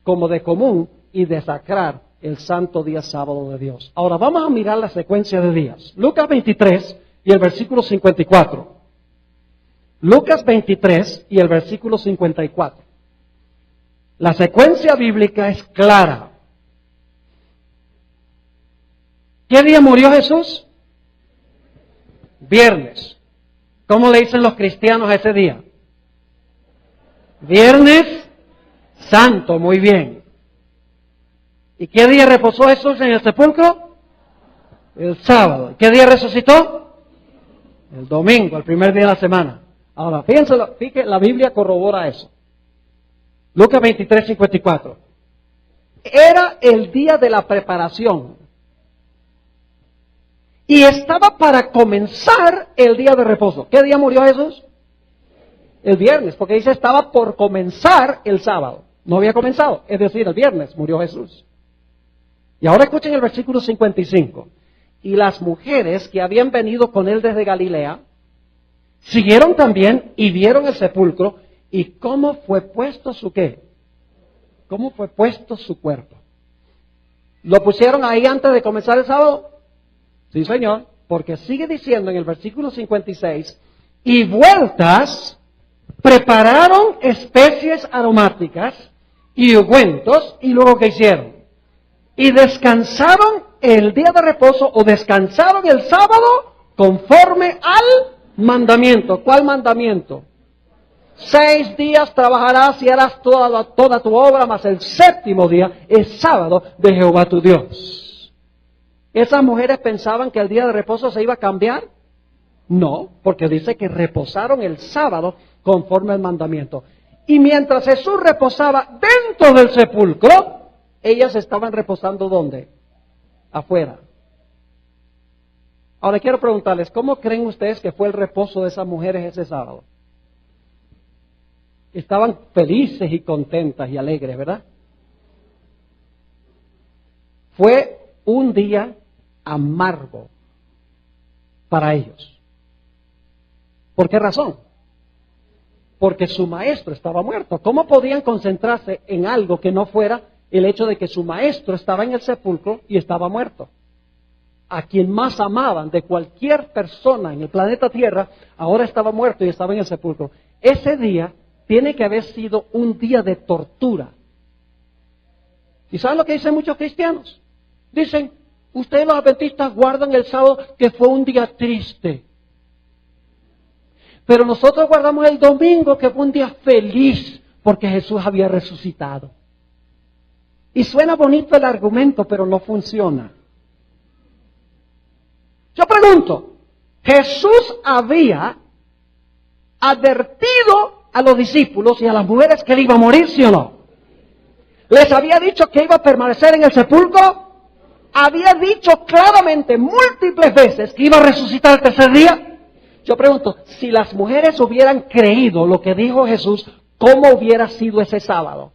como de común y desacrar el santo día sábado de Dios. Ahora vamos a mirar la secuencia de días. Lucas 23 y el versículo 54. Lucas 23 y el versículo 54. La secuencia bíblica es clara. ¿Qué día murió Jesús? Viernes. ¿Cómo le dicen los cristianos a ese día? Viernes Santo, muy bien. ¿Y qué día reposó Jesús en el sepulcro? El sábado. ¿Qué día resucitó? El domingo, el primer día de la semana. Ahora, fíjense, la Biblia corrobora eso. Lucas 23, 54. Era el día de la preparación. Y estaba para comenzar el día de reposo. ¿Qué día murió Jesús? El viernes, porque dice estaba por comenzar el sábado. No había comenzado, es decir, el viernes murió Jesús. Y ahora escuchen el versículo 55. Y las mujeres que habían venido con él desde Galilea, siguieron también y vieron el sepulcro y cómo fue puesto su ¿qué? ¿Cómo fue puesto su cuerpo? ¿Lo pusieron ahí antes de comenzar el sábado? Sí, Señor, porque sigue diciendo en el versículo 56, y vueltas prepararon especies aromáticas y ungüentos, y luego ¿qué hicieron? Y descansaron el día de reposo, o descansaron el sábado, conforme al mandamiento. ¿Cuál mandamiento? 6 días trabajarás y harás toda tu obra, mas el séptimo día es sábado de Jehová tu Dios. ¿Esas mujeres pensaban que el día de reposo se iba a cambiar? No, porque dice que reposaron el sábado conforme al mandamiento. Y mientras Jesús reposaba dentro del sepulcro, ellas estaban reposando ¿dónde? Afuera. Ahora quiero preguntarles, ¿cómo creen ustedes que fue el reposo de esas mujeres ese sábado? Estaban felices y contentas y alegres, ¿verdad? Fue un día amargo para ellos. ¿Por qué razón? Porque su maestro estaba muerto. ¿Cómo podían concentrarse en algo que no fuera el hecho de que su maestro estaba en el sepulcro y estaba muerto? A quien más amaban de cualquier persona en el planeta Tierra, ahora estaba muerto y estaba en el sepulcro. Ese día tiene que haber sido un día de tortura. ¿Y saben lo que dicen muchos cristianos? Dicen, ustedes los adventistas guardan el sábado que fue un día triste. Pero nosotros guardamos el domingo que fue un día feliz porque Jesús había resucitado. Y suena bonito el argumento, pero no funciona. Yo pregunto, ¿Jesús había advertido a los discípulos y a las mujeres que él iba a morir, sí o no? ¿Les había dicho que iba a permanecer en el sepulcro? ¿Había dicho claramente múltiples veces que iba a resucitar el tercer día? Yo pregunto, si las mujeres hubieran creído lo que dijo Jesús, ¿cómo hubiera sido ese sábado?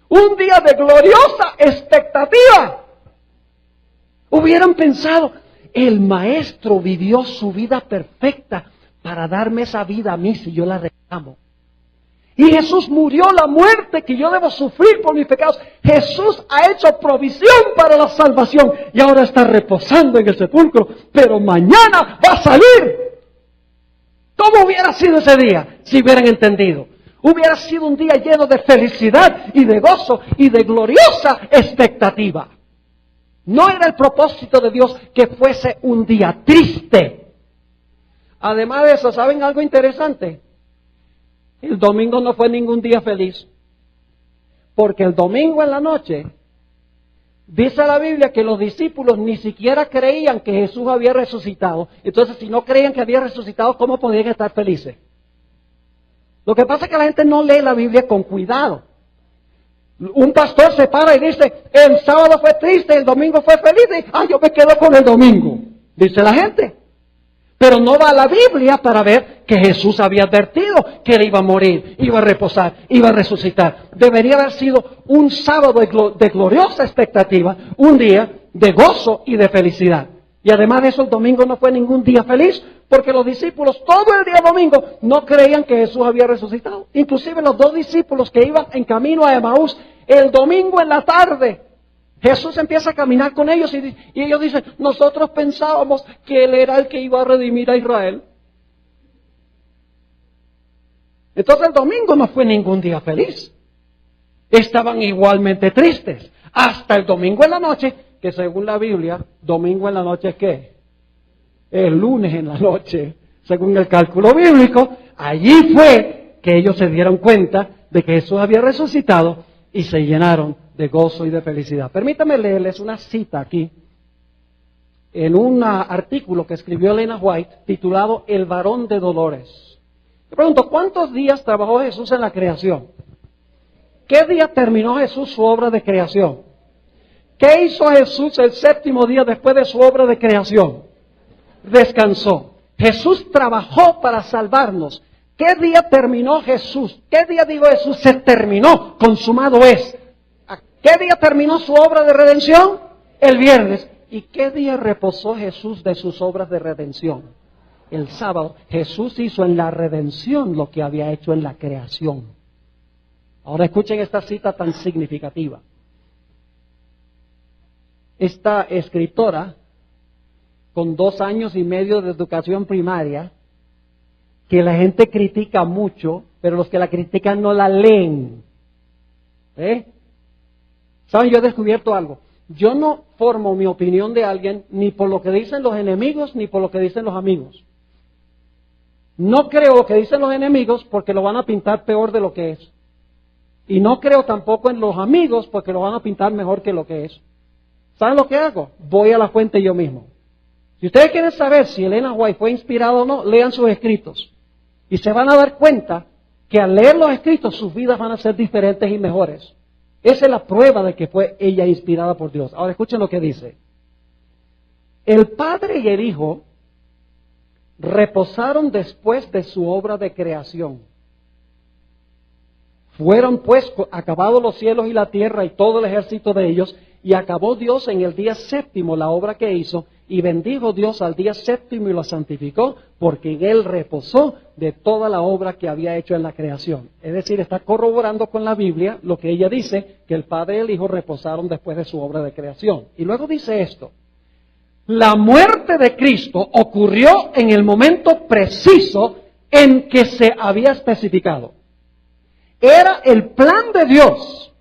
Un día de gloriosa expectativa. Hubieran pensado, el maestro vivió su vida perfecta para darme esa vida a mí si yo la reclamo. Y Jesús murió la muerte que yo debo sufrir por mis pecados. Jesús ha hecho provisión para la salvación y ahora está reposando en el sepulcro, pero mañana va a salir. ¿Cómo hubiera sido ese día si hubieran entendido? Hubiera sido un día lleno de felicidad y de gozo y de gloriosa expectativa. No era el propósito de Dios que fuese un día triste. Además de eso, ¿saben algo interesante? El domingo no fue ningún día feliz. Porque el domingo en la noche, Dice la Biblia que los discípulos ni siquiera creían que Jesús había resucitado. Entonces, si no creían que había resucitado, ¿cómo podían estar felices? Lo que pasa es que la gente no lee la Biblia con cuidado. Un pastor se para y dice, el sábado fue triste, el domingo fue feliz, y yo me quedo con el domingo, dice la gente. Pero no va a la Biblia para ver que Jesús había advertido que él iba a morir, iba a reposar, iba a resucitar. Debería haber sido un sábado de gloriosa expectativa, un día de gozo y de felicidad. Y además de eso, el domingo no fue ningún día feliz, porque los discípulos todo el día domingo no creían que Jesús había resucitado. Inclusive los dos discípulos que iban en camino a Emaús, el domingo en la tarde, Jesús empieza a caminar con ellos y ellos dicen, nosotros pensábamos que Él era el que iba a redimir a Israel. Entonces el domingo no fue ningún día feliz. Estaban igualmente tristes. Hasta el domingo en la noche, que según la Biblia, domingo en la noche es ¿qué? El lunes en la noche, según el cálculo bíblico. Allí fue que ellos se dieron cuenta de que Jesús había resucitado y se llenaron de gozo y de felicidad. Permítame leerles una cita aquí, en un artículo que escribió Elena White, titulado El varón de dolores. Le pregunto, ¿cuántos días trabajó Jesús en la creación? ¿Qué día terminó Jesús su obra de creación? ¿Qué hizo Jesús el séptimo día después de su obra de creación? Descansó. Jesús trabajó para salvarnos. ¿Qué día terminó Jesús? ¿Qué día dijo Jesús? Se terminó, consumado es. ¿Qué día terminó su obra de redención? El viernes. ¿Y qué día reposó Jesús de sus obras de redención? El sábado. Jesús hizo en la redención lo que había hecho en la creación. Ahora escuchen esta cita tan significativa. Esta escritora, con 2 años y medio de educación primaria, que la gente critica mucho, pero los que la critican no la leen. ¿Saben? Yo he descubierto algo. Yo no formo mi opinión de alguien ni por lo que dicen los enemigos ni por lo que dicen los amigos. No creo lo que dicen los enemigos porque lo van a pintar peor de lo que es. Y no creo tampoco en los amigos porque lo van a pintar mejor que lo que es. ¿Saben lo que hago? Voy a la fuente yo mismo. Si ustedes quieren saber si Elena White fue inspirada o no, lean sus escritos. Y se van a dar cuenta que al leer los escritos sus vidas van a ser diferentes y mejores. Esa es la prueba de que fue ella inspirada por Dios. Ahora escuchen lo que dice. El Padre y el Hijo reposaron después de su obra de creación. Fueron pues acabados los cielos y la tierra y todo el ejército de ellos, y acabó Dios en el día séptimo la obra que hizo, y bendijo Dios al día séptimo y lo santificó, porque en él reposó de toda la obra que había hecho en la creación. Es decir, está corroborando con la Biblia lo que ella dice, que el Padre y el Hijo reposaron después de su obra de creación. Y luego dice esto: la muerte de Cristo ocurrió en el momento preciso en que se había especificado. Era el plan de Dios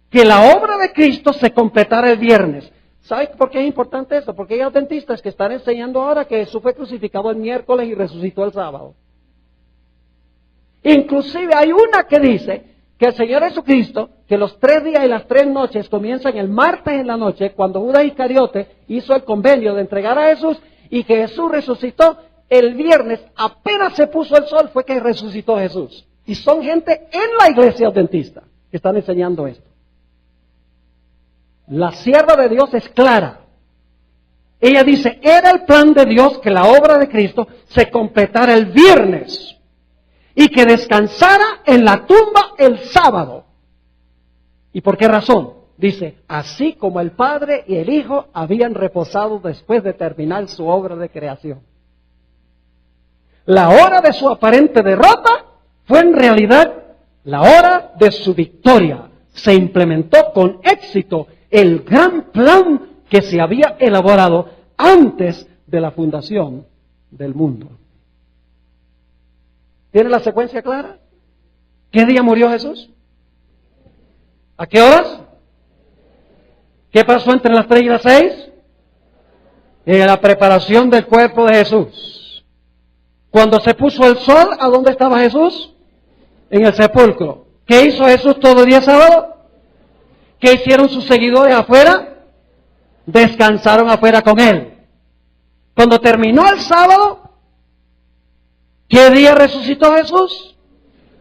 que la obra de Cristo se completara el viernes. ¿Sabe por qué es importante esto? Porque hay adventistas que están enseñando ahora que Jesús fue crucificado el miércoles y resucitó el sábado. Inclusive hay una que dice que el Señor Jesucristo, que los 3 días y las 3 noches comienzan el martes en la noche, cuando Judas Iscariote hizo el convenio de entregar a Jesús, y que Jesús resucitó el viernes, apenas se puso el sol, fue que resucitó Jesús. Y son gente en la iglesia adventista que están enseñando esto. La sierva de Dios es clara. Ella dice, era el plan de Dios que la obra de Cristo se completara el viernes y que descansara en la tumba el sábado. ¿Y por qué razón? Dice, así como el Padre y el Hijo habían reposado después de terminar su obra de creación. La hora de su aparente derrota fue en realidad la hora de su victoria. Se implementó con éxito el gran plan que se había elaborado antes de la fundación del mundo. ¿Tiene la secuencia clara? ¿Qué día murió Jesús? ¿A qué horas? ¿Qué pasó entre las 3 y las 6? La preparación del cuerpo de Jesús. Cuando se puso el sol, ¿a dónde estaba Jesús? En el sepulcro. ¿Qué hizo Jesús todo el día sábado? ¿Qué hicieron sus seguidores afuera? descansaron afuera con Él. Cuando terminó el sábado, ¿qué día resucitó Jesús?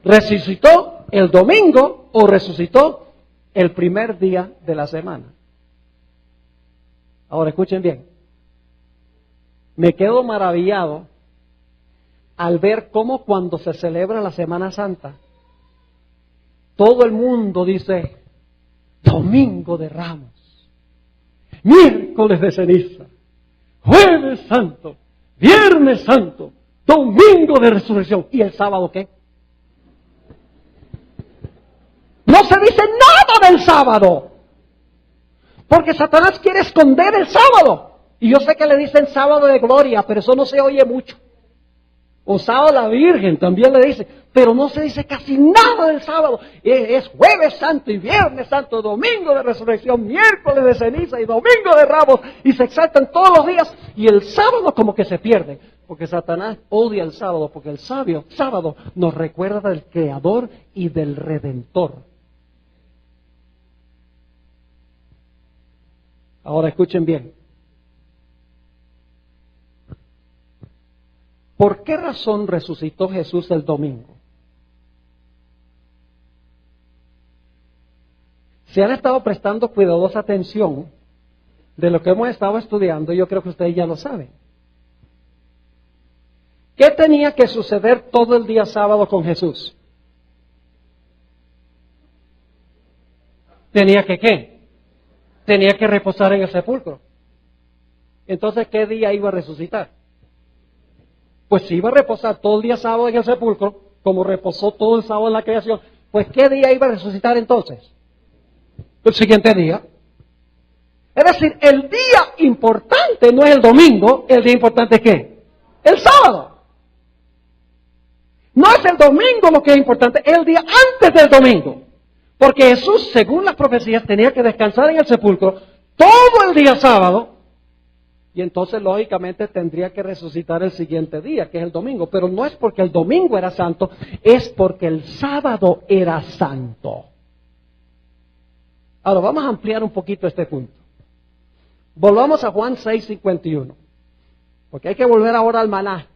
¿Resucitó el domingo o resucitó el primer día de la semana? Ahora escuchen bien. Me quedo maravillado al ver cómo cuando se celebra la Semana Santa, todo el mundo dice, Domingo de Ramos, miércoles de ceniza, jueves santo, viernes santo, domingo de resurrección. ¿Y el sábado qué? No se dice nada del sábado, porque Satanás quiere esconder el sábado. Y yo sé que le dicen sábado de gloria, pero eso no se oye mucho. O sábado de la Virgen también le dice, pero no se dice casi nada del sábado. Es jueves santo y viernes santo, domingo de resurrección, miércoles de ceniza y domingo de Ramos. Y se exaltan todos los días y el sábado como que se pierde. Porque Satanás odia el sábado, porque el sábado nos recuerda del Creador y del Redentor. Ahora escuchen bien. ¿Por qué razón resucitó Jesús el domingo? Si han estado prestando cuidadosa atención de lo que hemos estado estudiando, yo creo que ustedes ya lo saben. ¿Qué tenía que suceder todo el día sábado con Jesús? ¿Tenía que qué? Tenía que reposar en el sepulcro. Entonces, ¿qué día iba a resucitar? Pues si iba a reposar todo el día sábado en el sepulcro, como reposó todo el sábado en la creación, pues ¿qué día iba a resucitar entonces? El siguiente día. Es decir, el día importante no es el domingo, el día importante es ¿qué? El sábado. No es el domingo lo que es importante, es el día antes del domingo. Porque Jesús, según las profecías, tenía que descansar en el sepulcro todo el día sábado. Y entonces, lógicamente, tendría que resucitar el siguiente día, que es el domingo. Pero no es porque el domingo era santo, es porque el sábado era santo. Ahora, vamos a ampliar un poquito este punto. Volvamos a Juan 6:51. Porque hay que volver ahora al maná.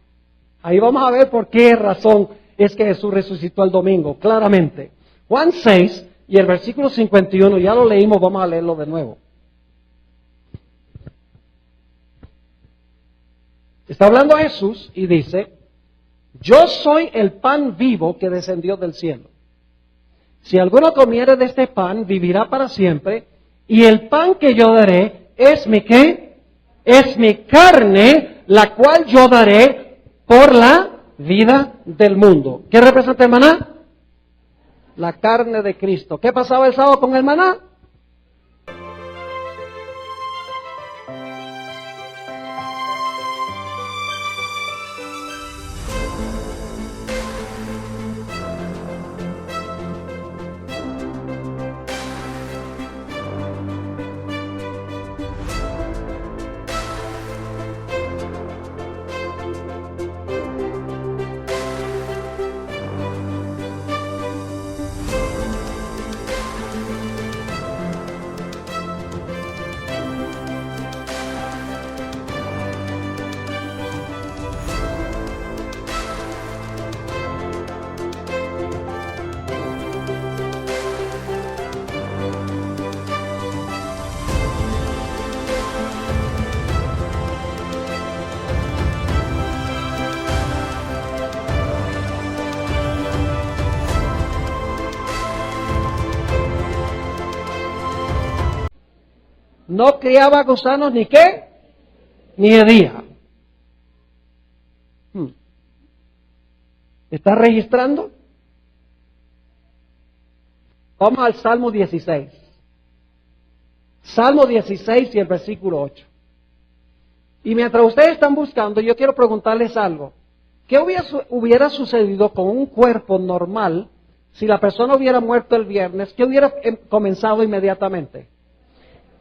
Ahí vamos a ver por qué razón es que Jesús resucitó el domingo, claramente. Juan 6 y el versículo 51, ya lo leímos, vamos a leerlo de nuevo. Está hablando Jesús y dice, yo soy el pan vivo que descendió del cielo. Si alguno comiere de este pan, vivirá para siempre, y el pan que yo daré es mi ¿qué? Es mi carne, la cual yo daré por la vida del mundo. ¿Qué representa el maná? La carne de Cristo. ¿Qué pasaba el sábado con el maná? No criaba gusanos ni qué, ni hedía. ¿Está registrando? Vamos al Salmo 16. Salmo 16 y el versículo 8. Y mientras ustedes están buscando, yo quiero preguntarles algo. ¿Qué hubiera sucedido con un cuerpo normal si la persona hubiera muerto el viernes? ¿Qué hubiera comenzado inmediatamente?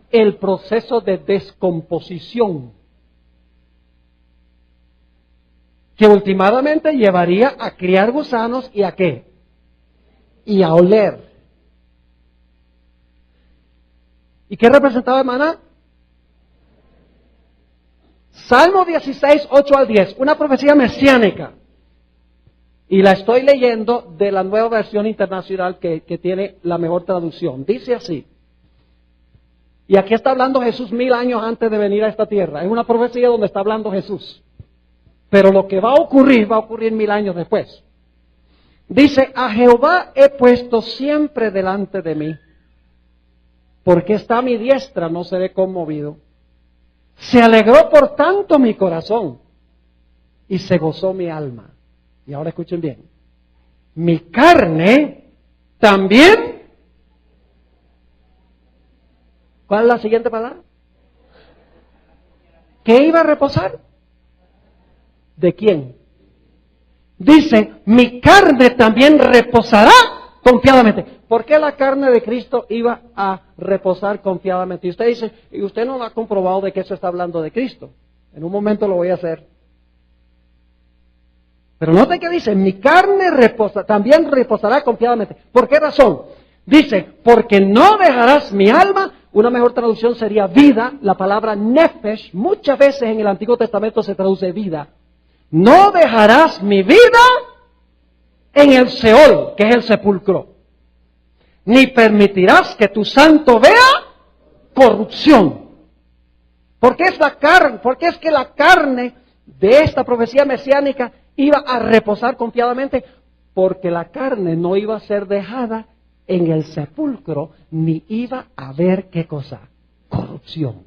El proceso de descomposición, que últimamente llevaría a criar gusanos y a qué, y a oler. ¿Y qué representaba el maná? Salmo 16, 8 al 10, una profecía mesiánica. Y la estoy leyendo de la Nueva Versión Internacional que tiene la mejor traducción. Dice así. Y aquí está hablando Jesús 1000 años antes de venir a esta tierra. Es una profecía donde está hablando Jesús. Pero lo que va a ocurrir 1000 años después. Dice, a Jehová he puesto siempre delante de mí, porque está a mi diestra, no seré conmovido. Se alegró por tanto mi corazón, y se gozó mi alma. Y ahora escuchen bien. Mi carne también. ¿Cuál es la siguiente palabra? ¿Qué iba a reposar? ¿De quién? Dice, mi carne también reposará confiadamente. ¿Por qué la carne de Cristo iba a reposar confiadamente? Y usted dice, y usted no lo ha comprobado de que eso está hablando de Cristo. En un momento lo voy a hacer. Pero note que dice, mi carne también reposará confiadamente. ¿Por qué razón? Dice, porque no dejarás mi alma. Una mejor traducción sería vida. La palabra nefesh muchas veces en el Antiguo Testamento se traduce vida. No dejarás mi vida en el Seol, que es el sepulcro, ni permitirás que tu santo vea corrupción. ¿Por qué es la carne? Porque es que la carne de esta profecía mesiánica iba a reposar confiadamente, porque la carne no iba a ser dejada en el sepulcro, ni iba a haber, ¿qué cosa? Corrupción.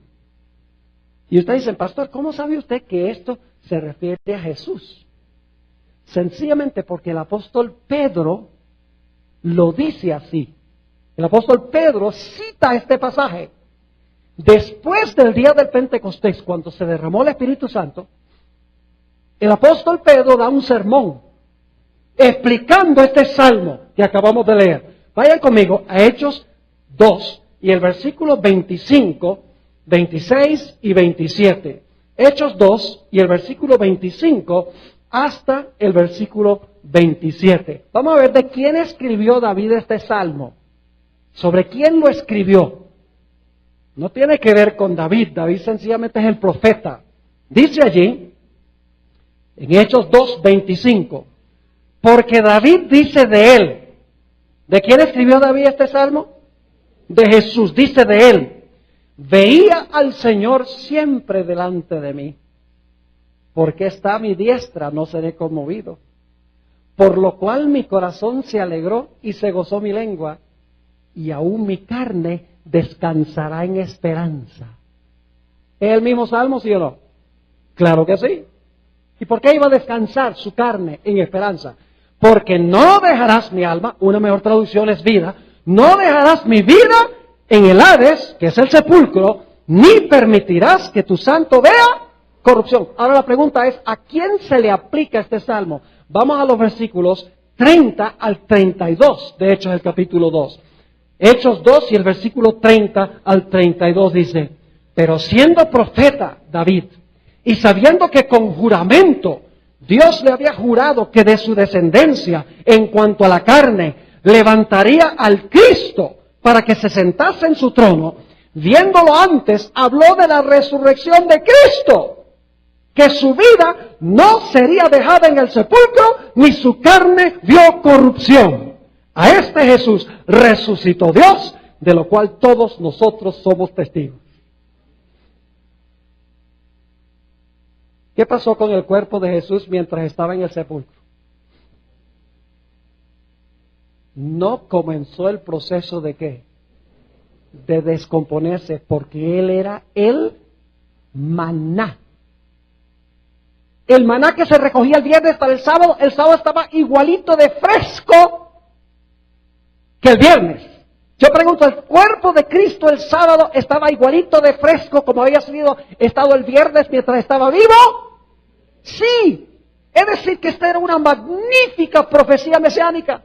Y usted dice, pastor, ¿cómo sabe usted que esto se refiere a Jesús? Sencillamente porque el apóstol Pedro lo dice así. El apóstol Pedro cita este pasaje. Después del día del Pentecostés, cuando se derramó el Espíritu Santo, el apóstol Pedro da un sermón explicando este salmo que acabamos de leer. Vayan conmigo a Hechos 2 y el versículo 25, 26 y 27. Hechos 2 y el versículo 25 hasta el versículo 27. Vamos a ver de quién escribió David este salmo. ¿Sobre quién lo escribió? No tiene que ver con David. David sencillamente es el profeta. Dice allí, en Hechos 2, 25, porque David dice de él. ¿De quién escribió David este salmo? De Jesús. Dice de él. Veía al Señor siempre delante de mí, porque está a mi diestra, no seré conmovido. Por lo cual mi corazón se alegró y se gozó mi lengua, y aún mi carne descansará en esperanza. ¿Es el mismo salmo, sí o no? Claro que sí. ¿Y por qué iba a descansar su carne en esperanza? Porque no dejarás mi alma, una mejor traducción es vida, no dejarás mi vida en el Hades, que es el sepulcro, ni permitirás que tu santo vea corrupción. Ahora la pregunta es, ¿a quién se le aplica este salmo? Vamos a los versículos 30 al 32 de Hechos del capítulo 2. Hechos 2 y el versículo 30 al 32 dice, pero siendo profeta David, y sabiendo que con juramento Dios le había jurado que de su descendencia, en cuanto a la carne, levantaría al Cristo para que se sentase en su trono, viéndolo antes, habló de la resurrección de Cristo, que su vida no sería dejada en el sepulcro, ni su carne vio corrupción. A este Jesús resucitó Dios, de lo cual todos nosotros somos testigos. ¿Qué pasó con el cuerpo de Jesús mientras estaba en el sepulcro? No comenzó el proceso de ¿qué? De descomponerse, porque Él era el maná. El maná que se recogía el viernes para el sábado estaba igualito de fresco que el viernes. Yo pregunto, ¿el cuerpo de Cristo el sábado estaba igualito de fresco como había estado el viernes mientras estaba vivo? Sí. Es decir, que esta era una magnífica profecía mesiánica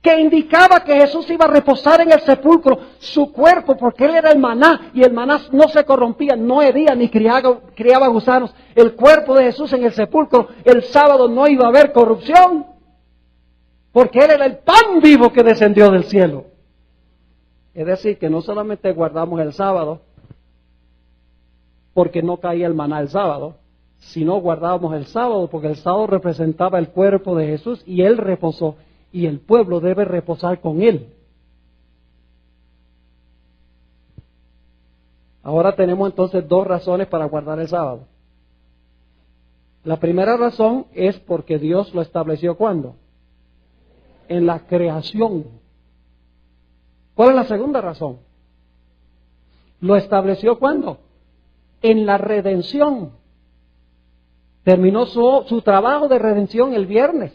que indicaba que Jesús iba a reposar en el sepulcro, su cuerpo, porque Él era el maná, y el maná no se corrompía, no hería ni criaba gusanos. El cuerpo de Jesús en el sepulcro, el sábado no iba a haber corrupción, porque Él era el pan vivo que descendió del cielo. Es decir, que no solamente guardamos el sábado, porque no caía el maná el sábado, sino guardábamos el sábado, porque el sábado representaba el cuerpo de Jesús y Él reposó, y el pueblo debe reposar con Él. Ahora tenemos entonces dos razones para guardar el sábado. La primera razón es porque Dios lo estableció ¿cuándo? En la creación. ¿Cuál es la segunda razón? ¿Lo estableció cuándo? En la redención. Terminó su trabajo de redención el viernes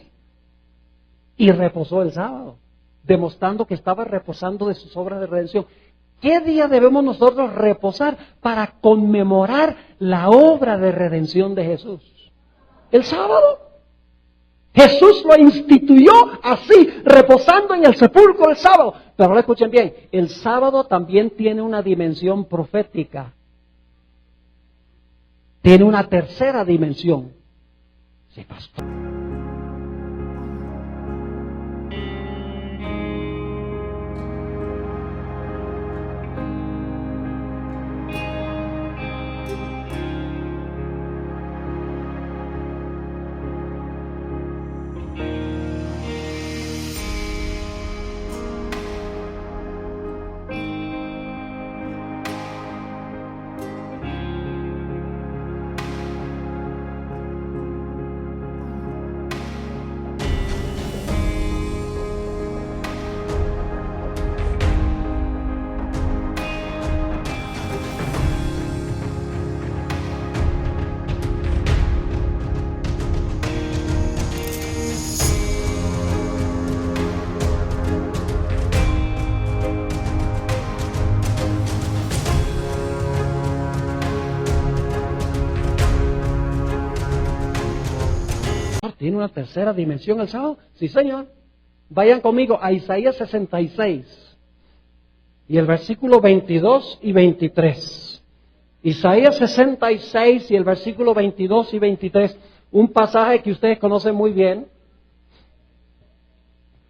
y reposó el sábado, demostrando que estaba reposando de sus obras de redención. ¿Qué día debemos nosotros reposar para conmemorar la obra de redención de Jesús? El sábado. Jesús lo instituyó así, reposando en el sepulcro el sábado. Pero ahora escuchen bien, el sábado también tiene una dimensión profética. Tiene una tercera dimensión. Sí, pastor. ¿Tiene una tercera dimensión el sábado? Sí, señor. Vayan conmigo a Isaías 66 y el versículo 22 y 23. Isaías 66 y el versículo 22 y 23. Un pasaje que ustedes conocen muy bien.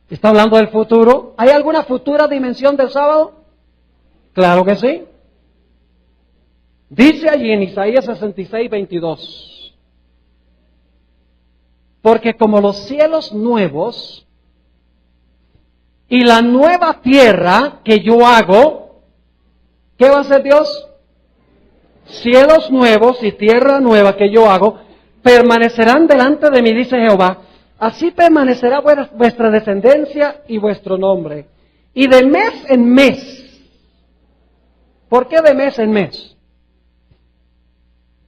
Está hablando del futuro. ¿Hay alguna futura dimensión del sábado? Claro que sí. Dice allí en Isaías 66, 22. Porque como los cielos nuevos y la nueva tierra que yo hago, ¿qué va a hacer Dios? Cielos nuevos y tierra nueva que yo hago, permanecerán delante de mí, dice Jehová. Así permanecerá vuestra descendencia y vuestro nombre. Y de mes en mes. ¿Por qué de mes en mes?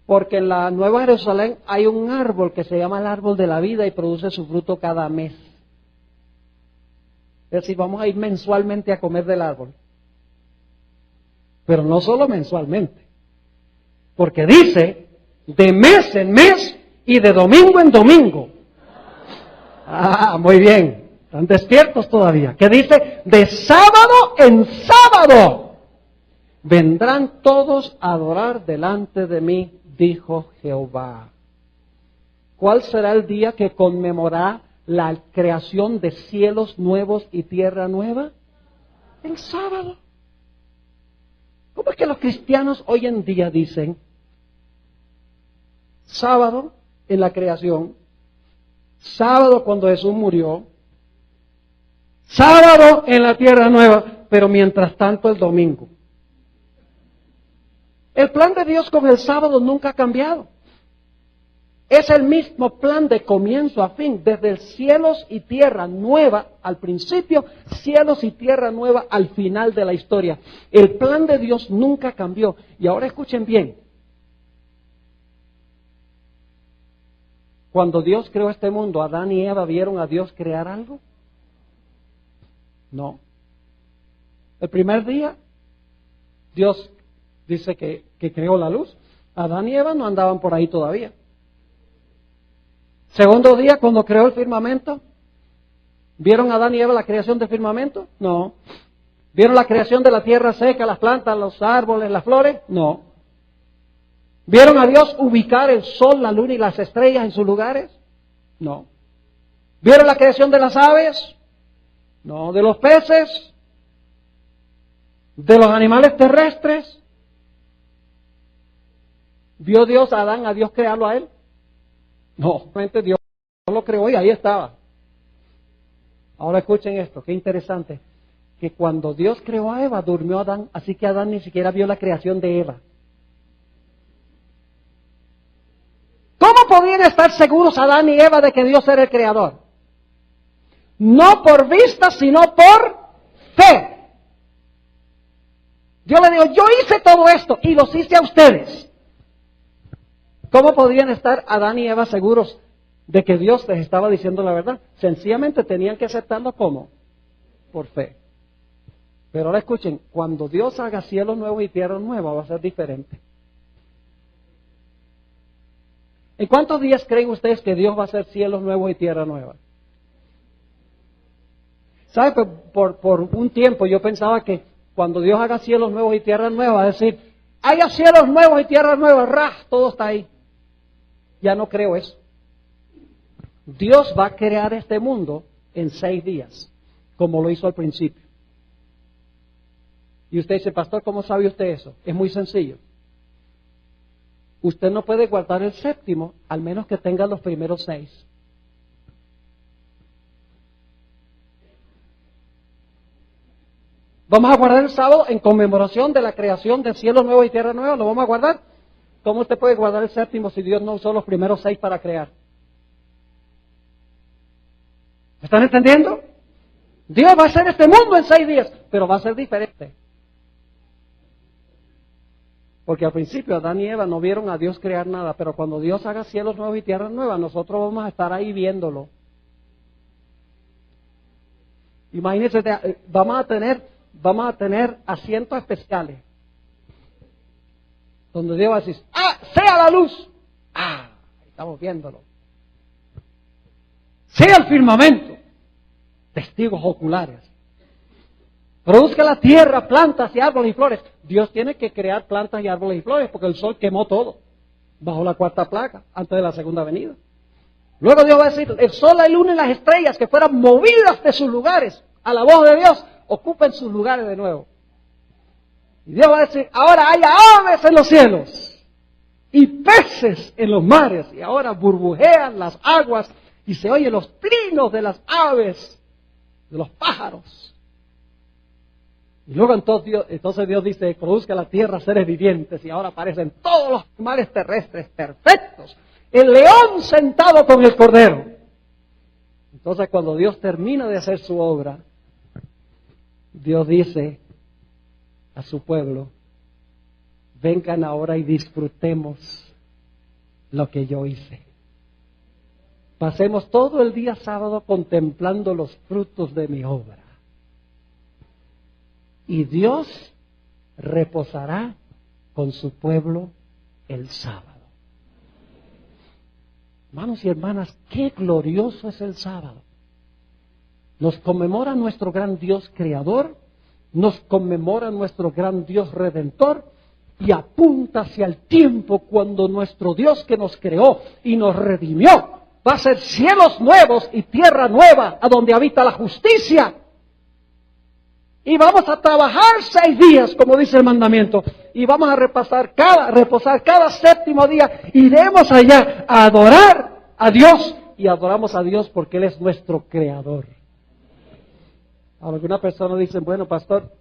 Porque en la Nueva Jerusalén hay un árbol que se llama el árbol de la vida y produce su fruto cada mes. Es decir, vamos a ir mensualmente a comer del árbol. Pero no solo mensualmente. Porque dice, de mes en mes y de domingo en domingo. Ah, muy bien. Están despiertos todavía. ¿Qué dice? De sábado en sábado. Vendrán todos a adorar delante de mí, dijo Jehová. ¿Cuál será el día que conmemorará la creación de cielos nuevos y tierra nueva? El sábado. ¿Cómo es que los cristianos hoy en día dicen sábado en la creación, sábado cuando Jesús murió, sábado en la tierra nueva, pero mientras tanto el domingo? El plan de Dios con el sábado nunca ha cambiado. Es el mismo plan de comienzo a fin, desde el cielos y tierra nueva al principio, cielos y tierra nueva al final de la historia. El plan de Dios nunca cambió. Y ahora escuchen bien. Cuando Dios creó este mundo, ¿Adán y Eva vieron a Dios crear algo? No. El primer día, Dios dice que creó la luz. Adán y Eva no andaban por ahí todavía. Segundo día, cuando creó el firmamento, ¿vieron a Adán y Eva la creación del firmamento? No. ¿Vieron la creación de la tierra seca, las plantas, los árboles, las flores? No. ¿Vieron a Dios ubicar el sol, la luna y las estrellas en sus lugares? No. ¿Vieron la creación de las aves? No. ¿De los peces? ¿De los animales terrestres? ¿Vio Dios a Adán, a Dios crearlo a él? No, realmente Dios lo creó y ahí estaba. Ahora escuchen esto, qué interesante. Que cuando Dios creó a Eva, durmió Adán, así que Adán ni siquiera vio la creación de Eva. ¿Cómo podían estar seguros Adán y Eva de que Dios era el creador? No por vista, sino por fe. Yo le digo, yo hice todo esto y los hice a ustedes. ¿Cómo podrían estar Adán y Eva seguros de que Dios les estaba diciendo la verdad? Sencillamente tenían que aceptarlo como por fe. Pero ahora escuchen, cuando Dios haga cielos nuevos y tierra nueva va a ser diferente. ¿En cuántos días creen ustedes que Dios va a hacer cielos nuevos y tierra nueva? ¿Sabe? Por un tiempo yo pensaba que cuando Dios haga cielos nuevos y tierra nueva va a decir, haya cielos nuevos y tierra nueva, todo está ahí. Ya no creo eso. Dios va a crear este mundo en 6 días, como lo hizo al principio. Y usted dice, pastor, ¿cómo sabe usted eso? Es muy sencillo. Usted no puede guardar el séptimo, al menos que tenga los primeros 6. Vamos a guardar el sábado en conmemoración de la creación de cielos nuevos y tierra nueva. ¿Lo vamos a guardar? ¿Cómo usted puede guardar el séptimo si Dios no usó los primeros 6 para crear? ¿Me están entendiendo? Dios va a hacer este mundo en 6 días, pero va a ser diferente. Porque al principio Adán y Eva no vieron a Dios crear nada, pero cuando Dios haga cielos nuevos y tierras nuevas, nosotros vamos a estar ahí viéndolo. Imagínense, vamos a tener asientos especiales, donde Dios va a decir, sea la luz. Estamos viéndolo. Sea el firmamento. Testigos oculares. Produzca la tierra, plantas y árboles y flores. Dios tiene que crear plantas y árboles y flores porque el sol quemó todo bajo la 4ª plaga antes de la segunda venida. Luego Dios va a decir, el sol, la luna y las estrellas que fueran movidas de sus lugares a la voz de Dios, ocupen sus lugares de nuevo. Y Dios va a decir, ahora haya aves en los cielos y peces en los mares. Y ahora burbujean las aguas y se oyen los trinos de las aves, de los pájaros. Y luego entonces Dios dice, produzca la tierra seres vivientes, y ahora aparecen todos los animales terrestres perfectos. El león sentado con el cordero. Entonces cuando Dios termina de hacer su obra, Dios dice a su pueblo, vengan ahora y disfrutemos lo que yo hice. Pasemos todo el día sábado contemplando los frutos de mi obra. Y Dios reposará con su pueblo el sábado. Hermanos y hermanas, qué glorioso es el sábado. Nos conmemora nuestro gran Dios creador, nos conmemora nuestro gran Dios redentor y apunta hacia el tiempo cuando nuestro Dios que nos creó y nos redimió va a ser cielos nuevos y tierra nueva a donde habita la justicia. Y vamos a trabajar 6 días, como dice el mandamiento, y vamos a reposar cada séptimo día. Iremos allá a adorar a Dios, y adoramos a Dios porque Él es nuestro creador. Alguna persona dice, bueno, pastor,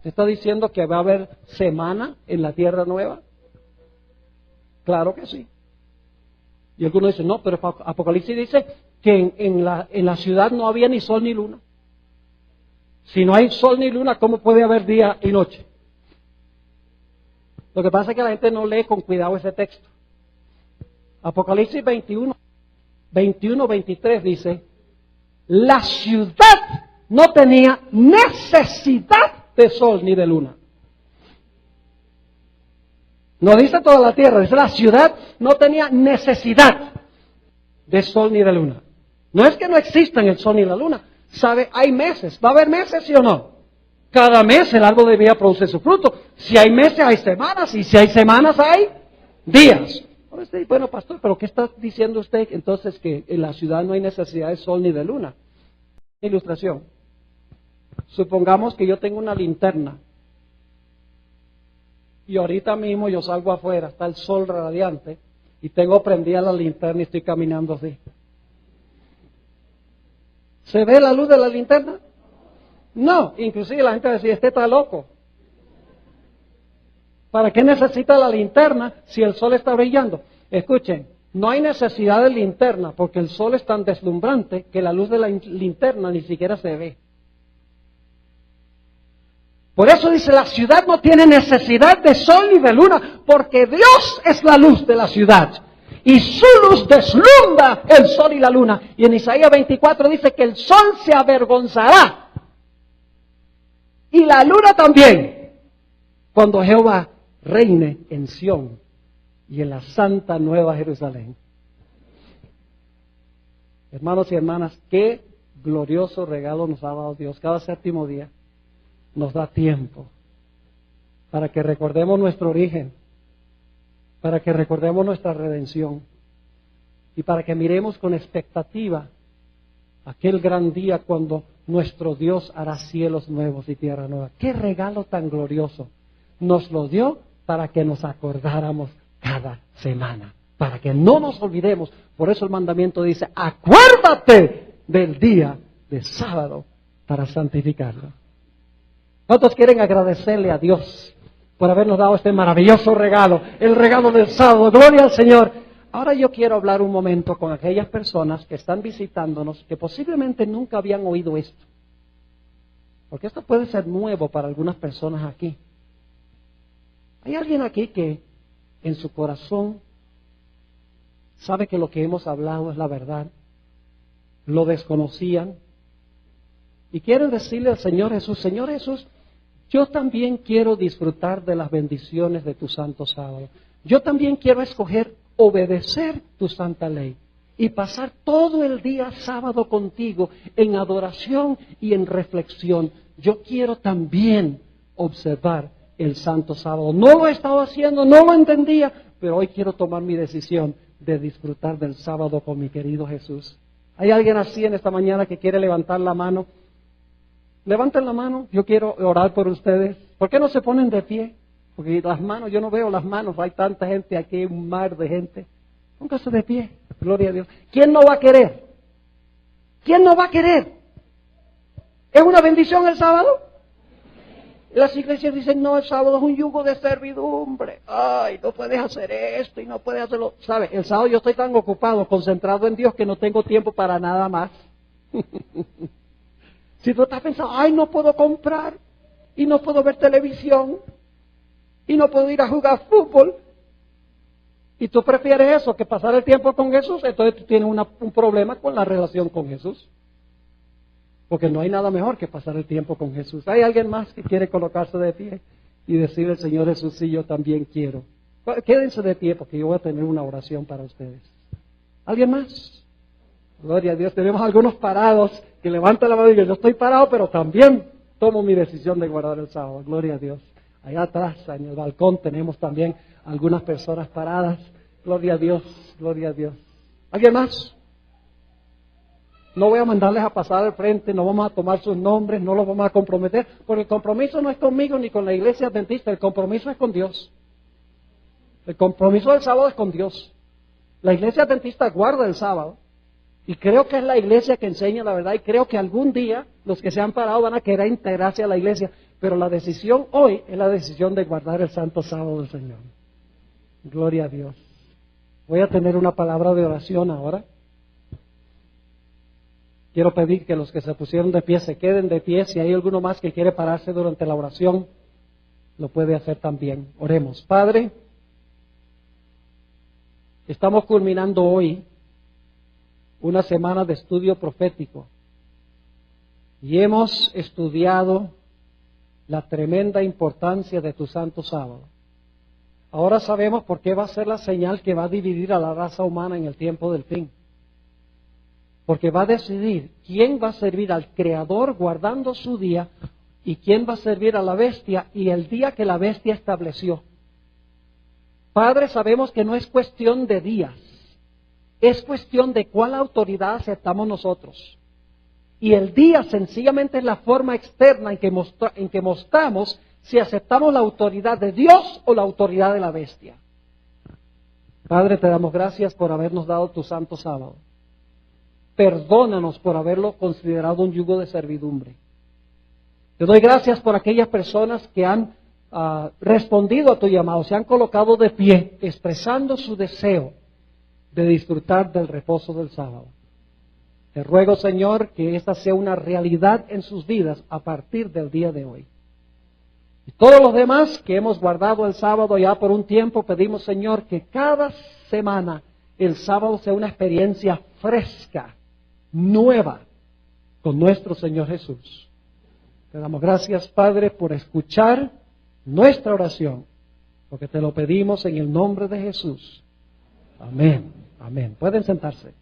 ¿está diciendo que va a haber semana en la tierra nueva? Claro que sí. Y algunos dicen, no, pero Apocalipsis dice que en la ciudad no había ni sol ni luna. Si no hay sol ni luna, ¿cómo puede haber día y noche? Lo que pasa es que la gente no lee con cuidado ese texto. Apocalipsis 21:23 dice, la ciudad no tenía necesidad de sol ni de luna. No dice toda la tierra, dice la ciudad no tenía necesidad de sol ni de luna. No es que no existan el sol ni la luna. ¿Sabe? Hay meses. ¿Va a haber meses, sí o no? Cada mes el árbol de vida produce su fruto. Si hay meses, hay semanas. Y si hay semanas, hay días. Ahora usted dice, bueno, pastor, ¿pero qué está diciendo usted entonces que en la ciudad no hay necesidad de sol ni de luna? Ilustración. Supongamos que yo tengo una linterna. Y ahorita mismo yo salgo afuera, está el sol radiante, y tengo prendida la linterna y estoy caminando así. ¿Se ve la luz de la linterna? No, inclusive la gente decía, este está loco. ¿Para qué necesita la linterna si el sol está brillando? Escuchen, no hay necesidad de linterna porque el sol es tan deslumbrante que la luz de la linterna ni siquiera se ve. Por eso dice, la ciudad no tiene necesidad de sol ni de luna, porque Dios es la luz de la ciudad. Y su luz deslumbra el sol y la luna. Y en Isaías 24 dice que el sol se avergonzará. Y la luna también, cuando Jehová reine en Sión y en la santa Nueva Jerusalén. Hermanos y hermanas, qué glorioso regalo nos ha dado Dios. Cada séptimo día nos da tiempo para que recordemos nuestro origen, para que recordemos nuestra redención y para que miremos con expectativa aquel gran día cuando nuestro Dios hará cielos nuevos y tierra nueva. ¡Qué regalo tan glorioso! Nos lo dio para que nos acordáramos cada semana, para que no nos olvidemos. Por eso el mandamiento dice, acuérdate del día de sábado para santificarlo. ¿Cuántos quieren agradecerle a Dios por habernos dado este maravilloso regalo, el regalo del sábado? Gloria al Señor. Ahora yo quiero hablar un momento con aquellas personas que están visitándonos, que posiblemente nunca habían oído esto. Porque esto puede ser nuevo para algunas personas aquí. ¿Hay alguien aquí que en su corazón sabe que lo que hemos hablado es la verdad? Lo desconocían. Y quieren decirle al Señor Jesús, yo también quiero disfrutar de las bendiciones de tu santo sábado. Yo también quiero escoger obedecer tu santa ley y pasar todo el día sábado contigo en adoración y en reflexión. Yo quiero también observar el santo sábado. No lo he estado haciendo, no lo entendía, pero hoy quiero tomar mi decisión de disfrutar del sábado con mi querido Jesús. ¿Hay alguien así en esta mañana que quiere levantar la mano? Levanten la mano, yo quiero orar por ustedes. ¿Por qué no se ponen de pie? Porque las manos, yo no veo las manos, hay tanta gente aquí, un mar de gente. Póngase de pie, gloria a Dios. ¿Quién no va a querer? ¿Quién no va a querer? ¿Es una bendición el sábado? Las iglesias dicen, no, el sábado es un yugo de servidumbre. Ay, no puedes hacer esto y no puedes hacerlo. ¿Sabe? El sábado yo estoy tan ocupado, concentrado en Dios, que no tengo tiempo para nada más. Si tú estás pensando, ay, no puedo comprar, y no puedo ver televisión, y no puedo ir a jugar fútbol, y tú prefieres eso que pasar el tiempo con Jesús, entonces tú tienes un problema con la relación con Jesús. Porque no hay nada mejor que pasar el tiempo con Jesús. ¿Hay alguien más que quiere colocarse de pie y decirle al Señor Jesús, sí, yo también quiero? Quédense de pie porque yo voy a tener una oración para ustedes. ¿Alguien más? Gloria a Dios. Tenemos algunos parados que levantan la mano y dicen, yo estoy parado, pero también tomo mi decisión de guardar el sábado. Gloria a Dios. Allá atrás, en el balcón, tenemos también algunas personas paradas. Gloria a Dios, gloria a Dios. ¿Alguien más? No voy a mandarles a pasar al frente, no vamos a tomar sus nombres, no los vamos a comprometer, porque el compromiso no es conmigo ni con la iglesia adventista, el compromiso es con Dios. El compromiso del sábado es con Dios. La iglesia adventista guarda el sábado, y creo que es la iglesia que enseña la verdad, y creo que algún día los que se han parado van a querer integrarse a la iglesia, pero la decisión hoy es la decisión de guardar el santo sábado del Señor. Gloria a Dios. Voy a tener una palabra de oración ahora. Quiero pedir que los que se pusieron de pie se queden de pie. Si hay alguno más que quiere pararse durante la oración, lo puede hacer también. Oremos. Padre, estamos culminando hoy una semana de estudio profético y hemos estudiado la tremenda importancia de tu santo sábado. Ahora sabemos por qué va a ser la señal que va a dividir a la raza humana en el tiempo del fin. Porque va a decidir quién va a servir al Creador guardando su día y quién va a servir a la bestia y el día que la bestia estableció. Padre, sabemos que no es cuestión de días, es cuestión de cuál autoridad aceptamos nosotros. Y el día sencillamente es la forma externa en que mostramos si aceptamos la autoridad de Dios o la autoridad de la bestia. Padre, te damos gracias por habernos dado tu santo sábado. Perdónanos por haberlo considerado un yugo de servidumbre. Te doy gracias por aquellas personas que han respondido a tu llamado, se han colocado de pie, expresando su deseo de disfrutar del reposo del sábado. Te ruego, Señor, que esta sea una realidad en sus vidas a partir del día de hoy. Y todos los demás que hemos guardado el sábado ya por un tiempo, pedimos, Señor, que cada semana el sábado sea una experiencia fresca, nueva, con nuestro Señor Jesús. Te damos gracias, Padre, por escuchar nuestra oración, porque te lo pedimos en el nombre de Jesús. Amén. Amén. Pueden sentarse.